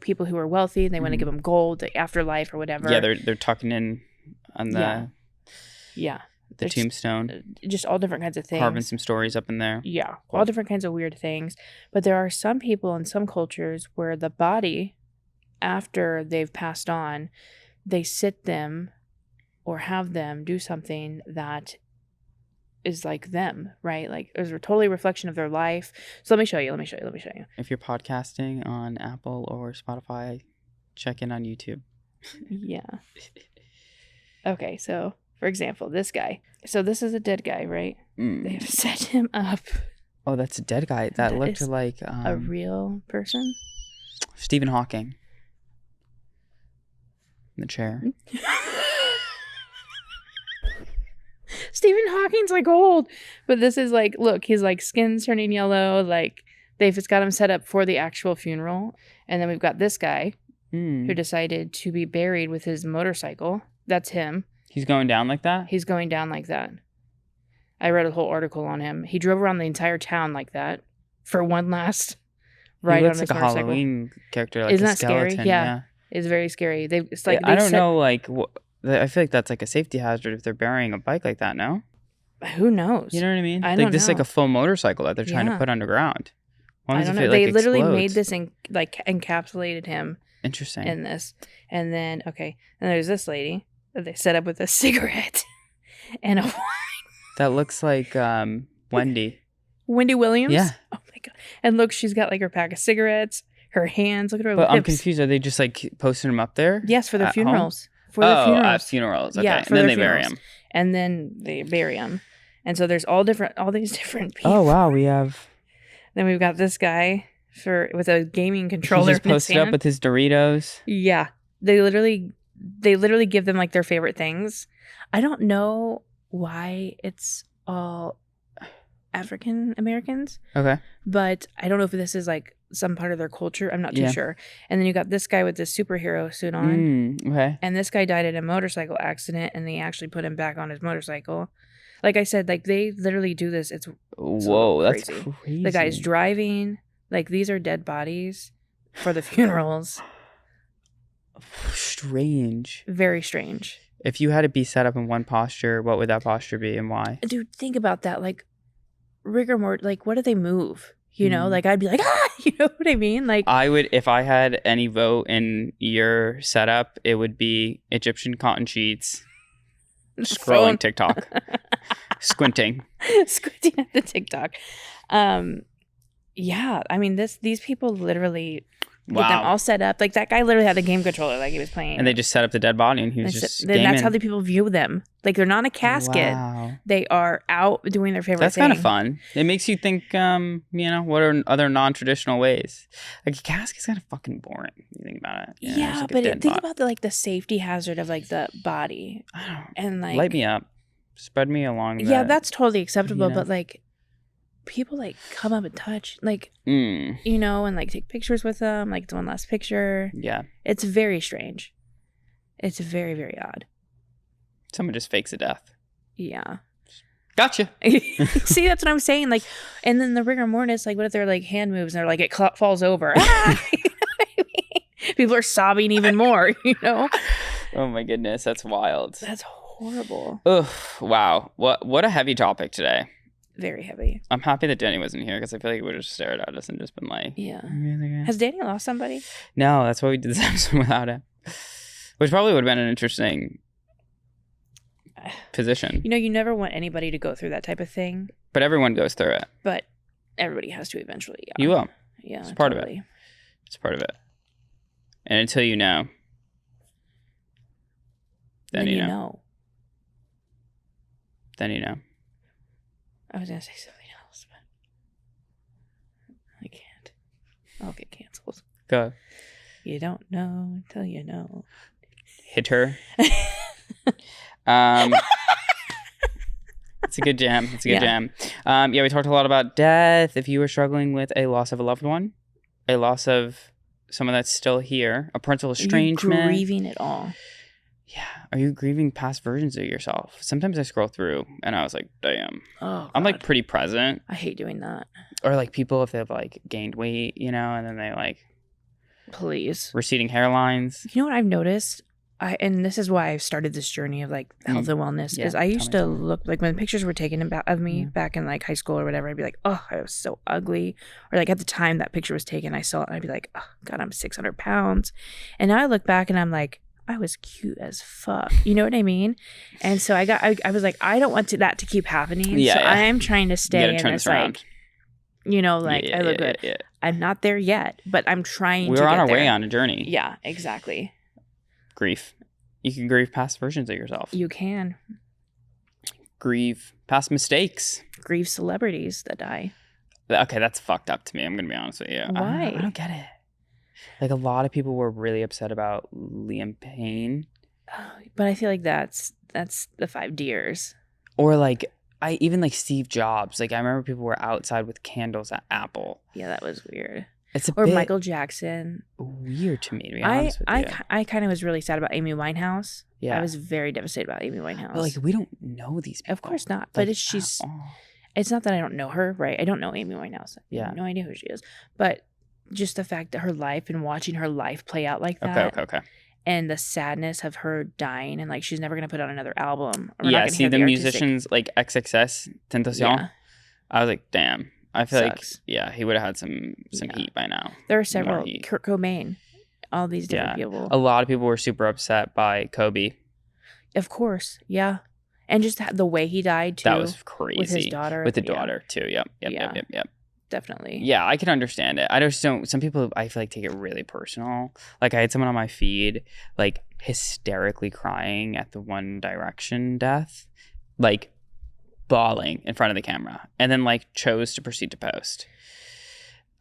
people who are wealthy, they want to give them gold, the afterlife or whatever. Yeah, they're tucking in on the the tombstone. Just all different kinds of things. Carving some stories up in there. Yeah, all different kinds of weird things. But there are some people in some cultures where the body, after they've passed on, they sit them or have them do something that is like them, right? Like it was a totally reflection of their life. So let me show you. If you're podcasting on Apple or Spotify, check in on YouTube. Yeah. Okay, so for example, this guy. So this is a dead guy, right? They have set him up. Oh, that's a dead guy. That looked like a real person. Stephen Hawking. In the chair. Stephen Hawking's like old, but this is like, look, his like skin's turning yellow. Like they've just got him set up for the actual funeral. And then we've got this guy who decided to be buried with his motorcycle. That's him. He's going down like that? He's going down like that. I read a whole article on him. He drove around the entire town like that for one last ride on his motorcycle. He looks like a Halloween character, like Isn't a that skeleton. Scary? Yeah. It's very scary. I don't know, like, I feel like that's like a safety hazard if they're burying a bike like that, no? Who knows? You know what I mean? I don't know. This is like a full motorcycle that they're trying to put underground. I don't know. They literally made this and like encapsulated him. Interesting. In this. And then, and there's this lady that they set up with a cigarette and a wine. That looks like Wendy. Wendy Williams? Yeah. Oh my God. And look, she's got like her pack of cigarettes, her hands. Look at her lips. But I'm confused. Are they just like posting them up there? Yes, for their funerals. At funerals. Okay. Yeah, and then they bury them. And then they bury them. And so there's all these different people. Oh, wow. We have... Then we've got this guy with a gaming controller. He just posted up with his Doritos. Yeah. They literally give them like their favorite things. I don't know why it's all African Americans. Okay. But I don't know if this is like some part of their culture. I'm not too sure. And then you got this guy with this superhero suit on. Okay. And this guy died in a motorcycle accident, and they actually put him back on his motorcycle. Like I said, like they literally do this. It's whoa, that's crazy. The guy's driving. Like these are dead bodies for the funerals. Strange. Very strange. If you had to be set up in one posture, what would that posture be and why? Dude, think about that. Like rigor mortis. Like what do they move? You know, like I'd be like, you know what I mean? Like I would, if I had any vote in your setup, it would be Egyptian cotton sheets, scrolling TikTok, squinting at the TikTok. Yeah, I mean these people literally. Get them all set up. Like that guy literally had the game controller like he was playing. And they just set up the dead body and he was just then gaming. that's how the people view them. Like they're not in a casket. Wow. They are out doing their favorite That's thing. kind of fun. It makes you think, what are other non-traditional ways? Like a casket's kind of fucking boring. You think about it. Yeah, like but think about the safety hazard of like the body. And like light me up. Spread me along. Yeah, that's totally acceptable. But like people like come up and touch like and like take pictures with them, like it's one last picture. Yeah. It's very strange. It's very, very odd. Someone just fakes a death. Yeah. Gotcha. See, that's what I'm saying. Like, and then the rigor mortis, like, what if they're like hand moves and they're like, it falls over? Ah! You know what I mean? People are sobbing even more, Oh my goodness. That's wild. That's horrible. Ugh. Wow. What a heavy topic today. Very heavy. I'm happy that Danny wasn't here because I feel like he would have stared at us and just been like, yeah. Has Danny lost somebody? No, that's why we did this episode without him. Which probably would have been an interesting position. You never want anybody to go through that type of thing. But everyone goes through it. But everybody has to eventually. Yeah. You will. Yeah. It's part of it. It's part of it. And until you know, then you know. Then you know. I was going to say something else, but I can't. I'll get canceled. Go. You don't know until you know. Hit her. It's a good jam. It's a good jam. We talked a lot about death. If you were struggling with a loss of a loved one, a loss of someone that's still here, a parental estrangement. Are you grieving it all? Yeah. Are you grieving past versions of yourself? Sometimes I scroll through and I was like, damn. Oh, God. I'm like pretty present. I hate doing that. Or like people if they've like gained weight, and then they like. Please. Receding hairlines. You know what I've noticed? And this is why I've started this journey of like health and wellness is I used to look like when pictures were taken of me back in like high school or whatever, I'd be like, oh, I was so ugly. Or like at the time that picture was taken, I saw it and I'd be like, oh God, I'm 600 pounds. And now I look back and I'm like, I was cute as fuck. You know what I mean? And so I was like, I don't want that to keep happening. So I'm trying to stay in this like, I look good. Yeah. I'm not there yet, but I'm trying to get there. We're on our way on a journey. Yeah, exactly. Grief. You can grieve past versions of yourself. You can. Grieve past mistakes. Grieve celebrities that die. Okay, that's fucked up to me. I'm going to be honest with you. Why? I don't get it. Like a lot of people were really upset about Liam Payne. But I feel like that's the 5 deers. Or like even like Steve Jobs. Like I remember people were outside with candles at Apple. Yeah, that was weird. It's or Michael Jackson. Weird to me, to be honest with you. I kind of was really sad about Amy Winehouse. Yeah. I was very devastated about Amy Winehouse. But like we don't know these people. Of course not. But it's not that I don't know her, right? I don't know Amy Winehouse. I have no idea who she is. But just the fact that her life and watching her life play out like that. Okay. And the sadness of her dying and like she's never gonna put out another album. See the musicians like XXS Tentacion. Yeah. I was like, damn. I feel like he would have had some heat by now. There are several. Kurt Cobain, all these different people. A lot of people were super upset by Kobe. Of course, yeah, and just the way he died too. That was crazy. With his daughter. With the daughter too. Yep. Definitely. Yeah, I can understand it. I just don't. Some people I feel like take it really personal. Like I had someone on my feed like hysterically crying at the One Direction death, like bawling in front of the camera, and then like chose to proceed to post.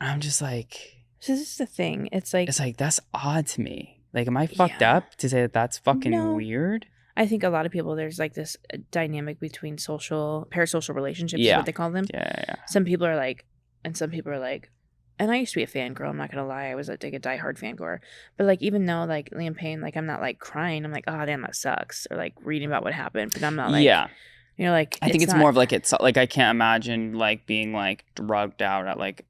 I'm just like, so this is the thing. It's like that's odd to me. Like, am I fucked up to say that that's fucking weird? I think a lot of people there's like this dynamic between parasocial relationships. Is what they call them. Yeah. Some people are like. And some people are like, and I used to be a fangirl, I'm not going to lie. I was like a diehard fangirl. But like, even though like Liam Payne, like I'm not like crying. I'm like, oh, damn, that sucks. Or like reading about what happened. But I'm not like, like. I think it's more of like, it's like, I can't imagine like being like drugged out at like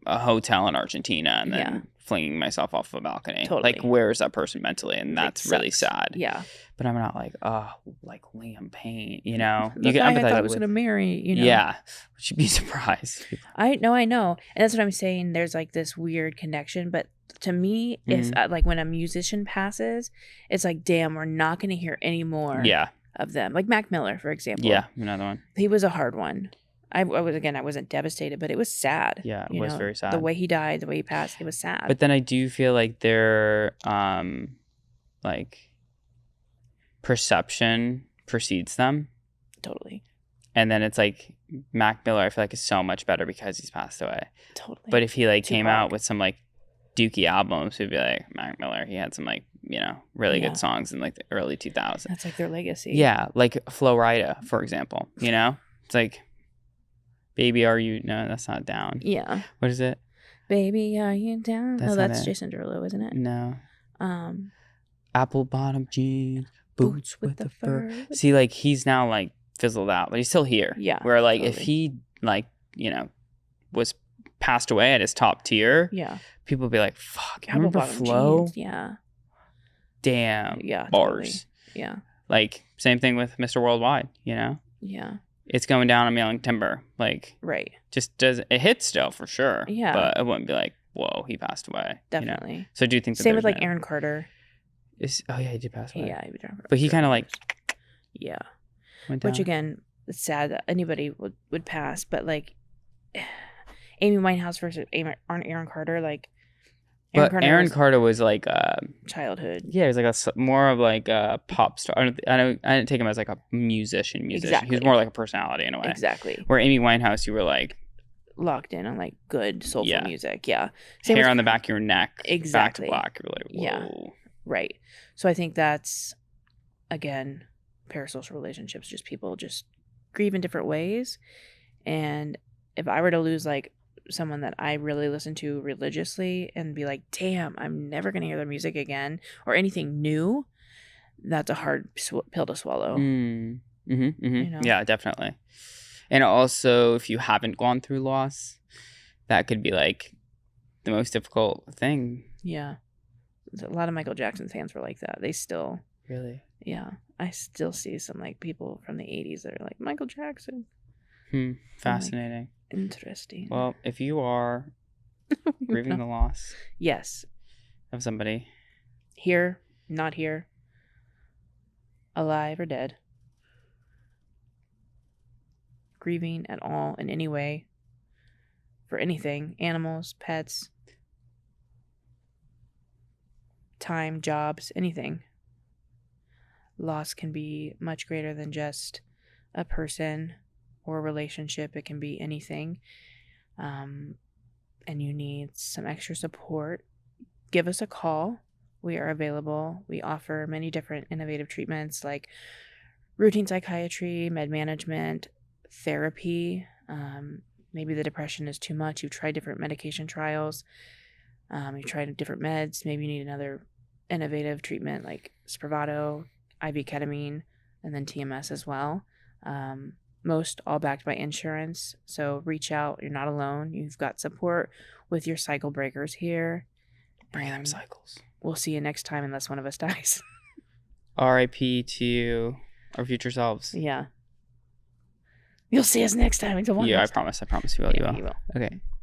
a hotel in Argentina and then flinging myself off a balcony. Totally. Like, where is that person mentally? And that's really sad. Yeah. But I'm not like, oh, like Liam Payne, you know? The guy I thought I was going to marry, you know? Yeah. Would you be surprised? I know. And that's what I'm saying. There's like this weird connection. But to me, it's like when a musician passes, it's like, damn, we're not going to hear any more of them. Like Mac Miller, for example. Yeah, another one. He was a hard one. I wasn't devastated, but it was sad. Yeah, it was very sad. The way he died, the way he passed, it was sad. But then I do feel like their like perception precedes them. Totally. And then it's like Mac Miller, I feel like is so much better because he's passed away. Totally. But if he like came out with some like dookie albums, we'd be like, Mac Miller, he had some like, really good songs in like the early 2000s. That's like their legacy. Yeah, like Flo Rida, for example. It's like, baby, are you? No, that's not down. Yeah. What is it? Baby, are you down? That's Jason Derulo, isn't it? No. Apple bottom jeans, boots with the fur. See, like he's now like fizzled out, but he's still here. Yeah. Where like if he like was passed away at his top tier, people would be like, "Fuck, I remember Flo." Jeans. Yeah. Damn. Yeah. Bars. Totally. Yeah. Like same thing with Mr. Worldwide. Yeah. It's going down. I'm yelling timber. Like right. Just does it hits still for sure. Yeah. But I wouldn't be like, whoa, he passed away. Definitely. So do you think that same with like Aaron Carter? Oh yeah, he did pass away. Yeah, but he kind of like went down. Which again, it's sad that anybody would pass, but like Amy Winehouse versus Aaron Carter, like. Aaron Carter was like childhood. Yeah, he was like more of like a pop star. I didn't take him as like a musician. Exactly. He was more like a personality in a way. Exactly. Where Amy Winehouse, you were like locked in on like good soulful music. Yeah. Hair on the back of your neck. Exactly. Back to black. You're like, whoa. Yeah. Right. So I think that's again parasocial relationships. Just people just grieve in different ways. And if I were to lose like someone that I really listen to religiously and be like, damn, I'm never going to hear their music again or anything new, that's a hard pill to swallow. Yeah, definitely. And also, if you haven't gone through loss, that could be like the most difficult thing. Yeah. A lot of Michael Jackson fans were like that. They still. Really? Yeah. I still see some like people from the 80s that are like, Michael Jackson. Fascinating. Like, interesting. Well, if you are grieving the loss, yes, of somebody, here, not here, alive or dead, grieving at all in any way, for anything, animals, pets, time, jobs, anything. Loss can be much greater than just a person or a relationship. It can be anything. And you need some extra support, give us a call. We are available. We offer many different innovative treatments like routine psychiatry, med management, therapy. Maybe the depression is too much. You've tried different medication trials. You've tried different meds. Maybe you need another innovative treatment like Spravato, IV ketamine, and then TMS as well. Most all backed by insurance. So reach out. You're not alone. You've got support with your cycle breakers here. Bring them cycles. We'll see you next time unless one of us dies. R.I.P. to our future selves. Yeah. You'll see us next time. Until one. Yeah, I promise. You will. Yeah, you will. Okay.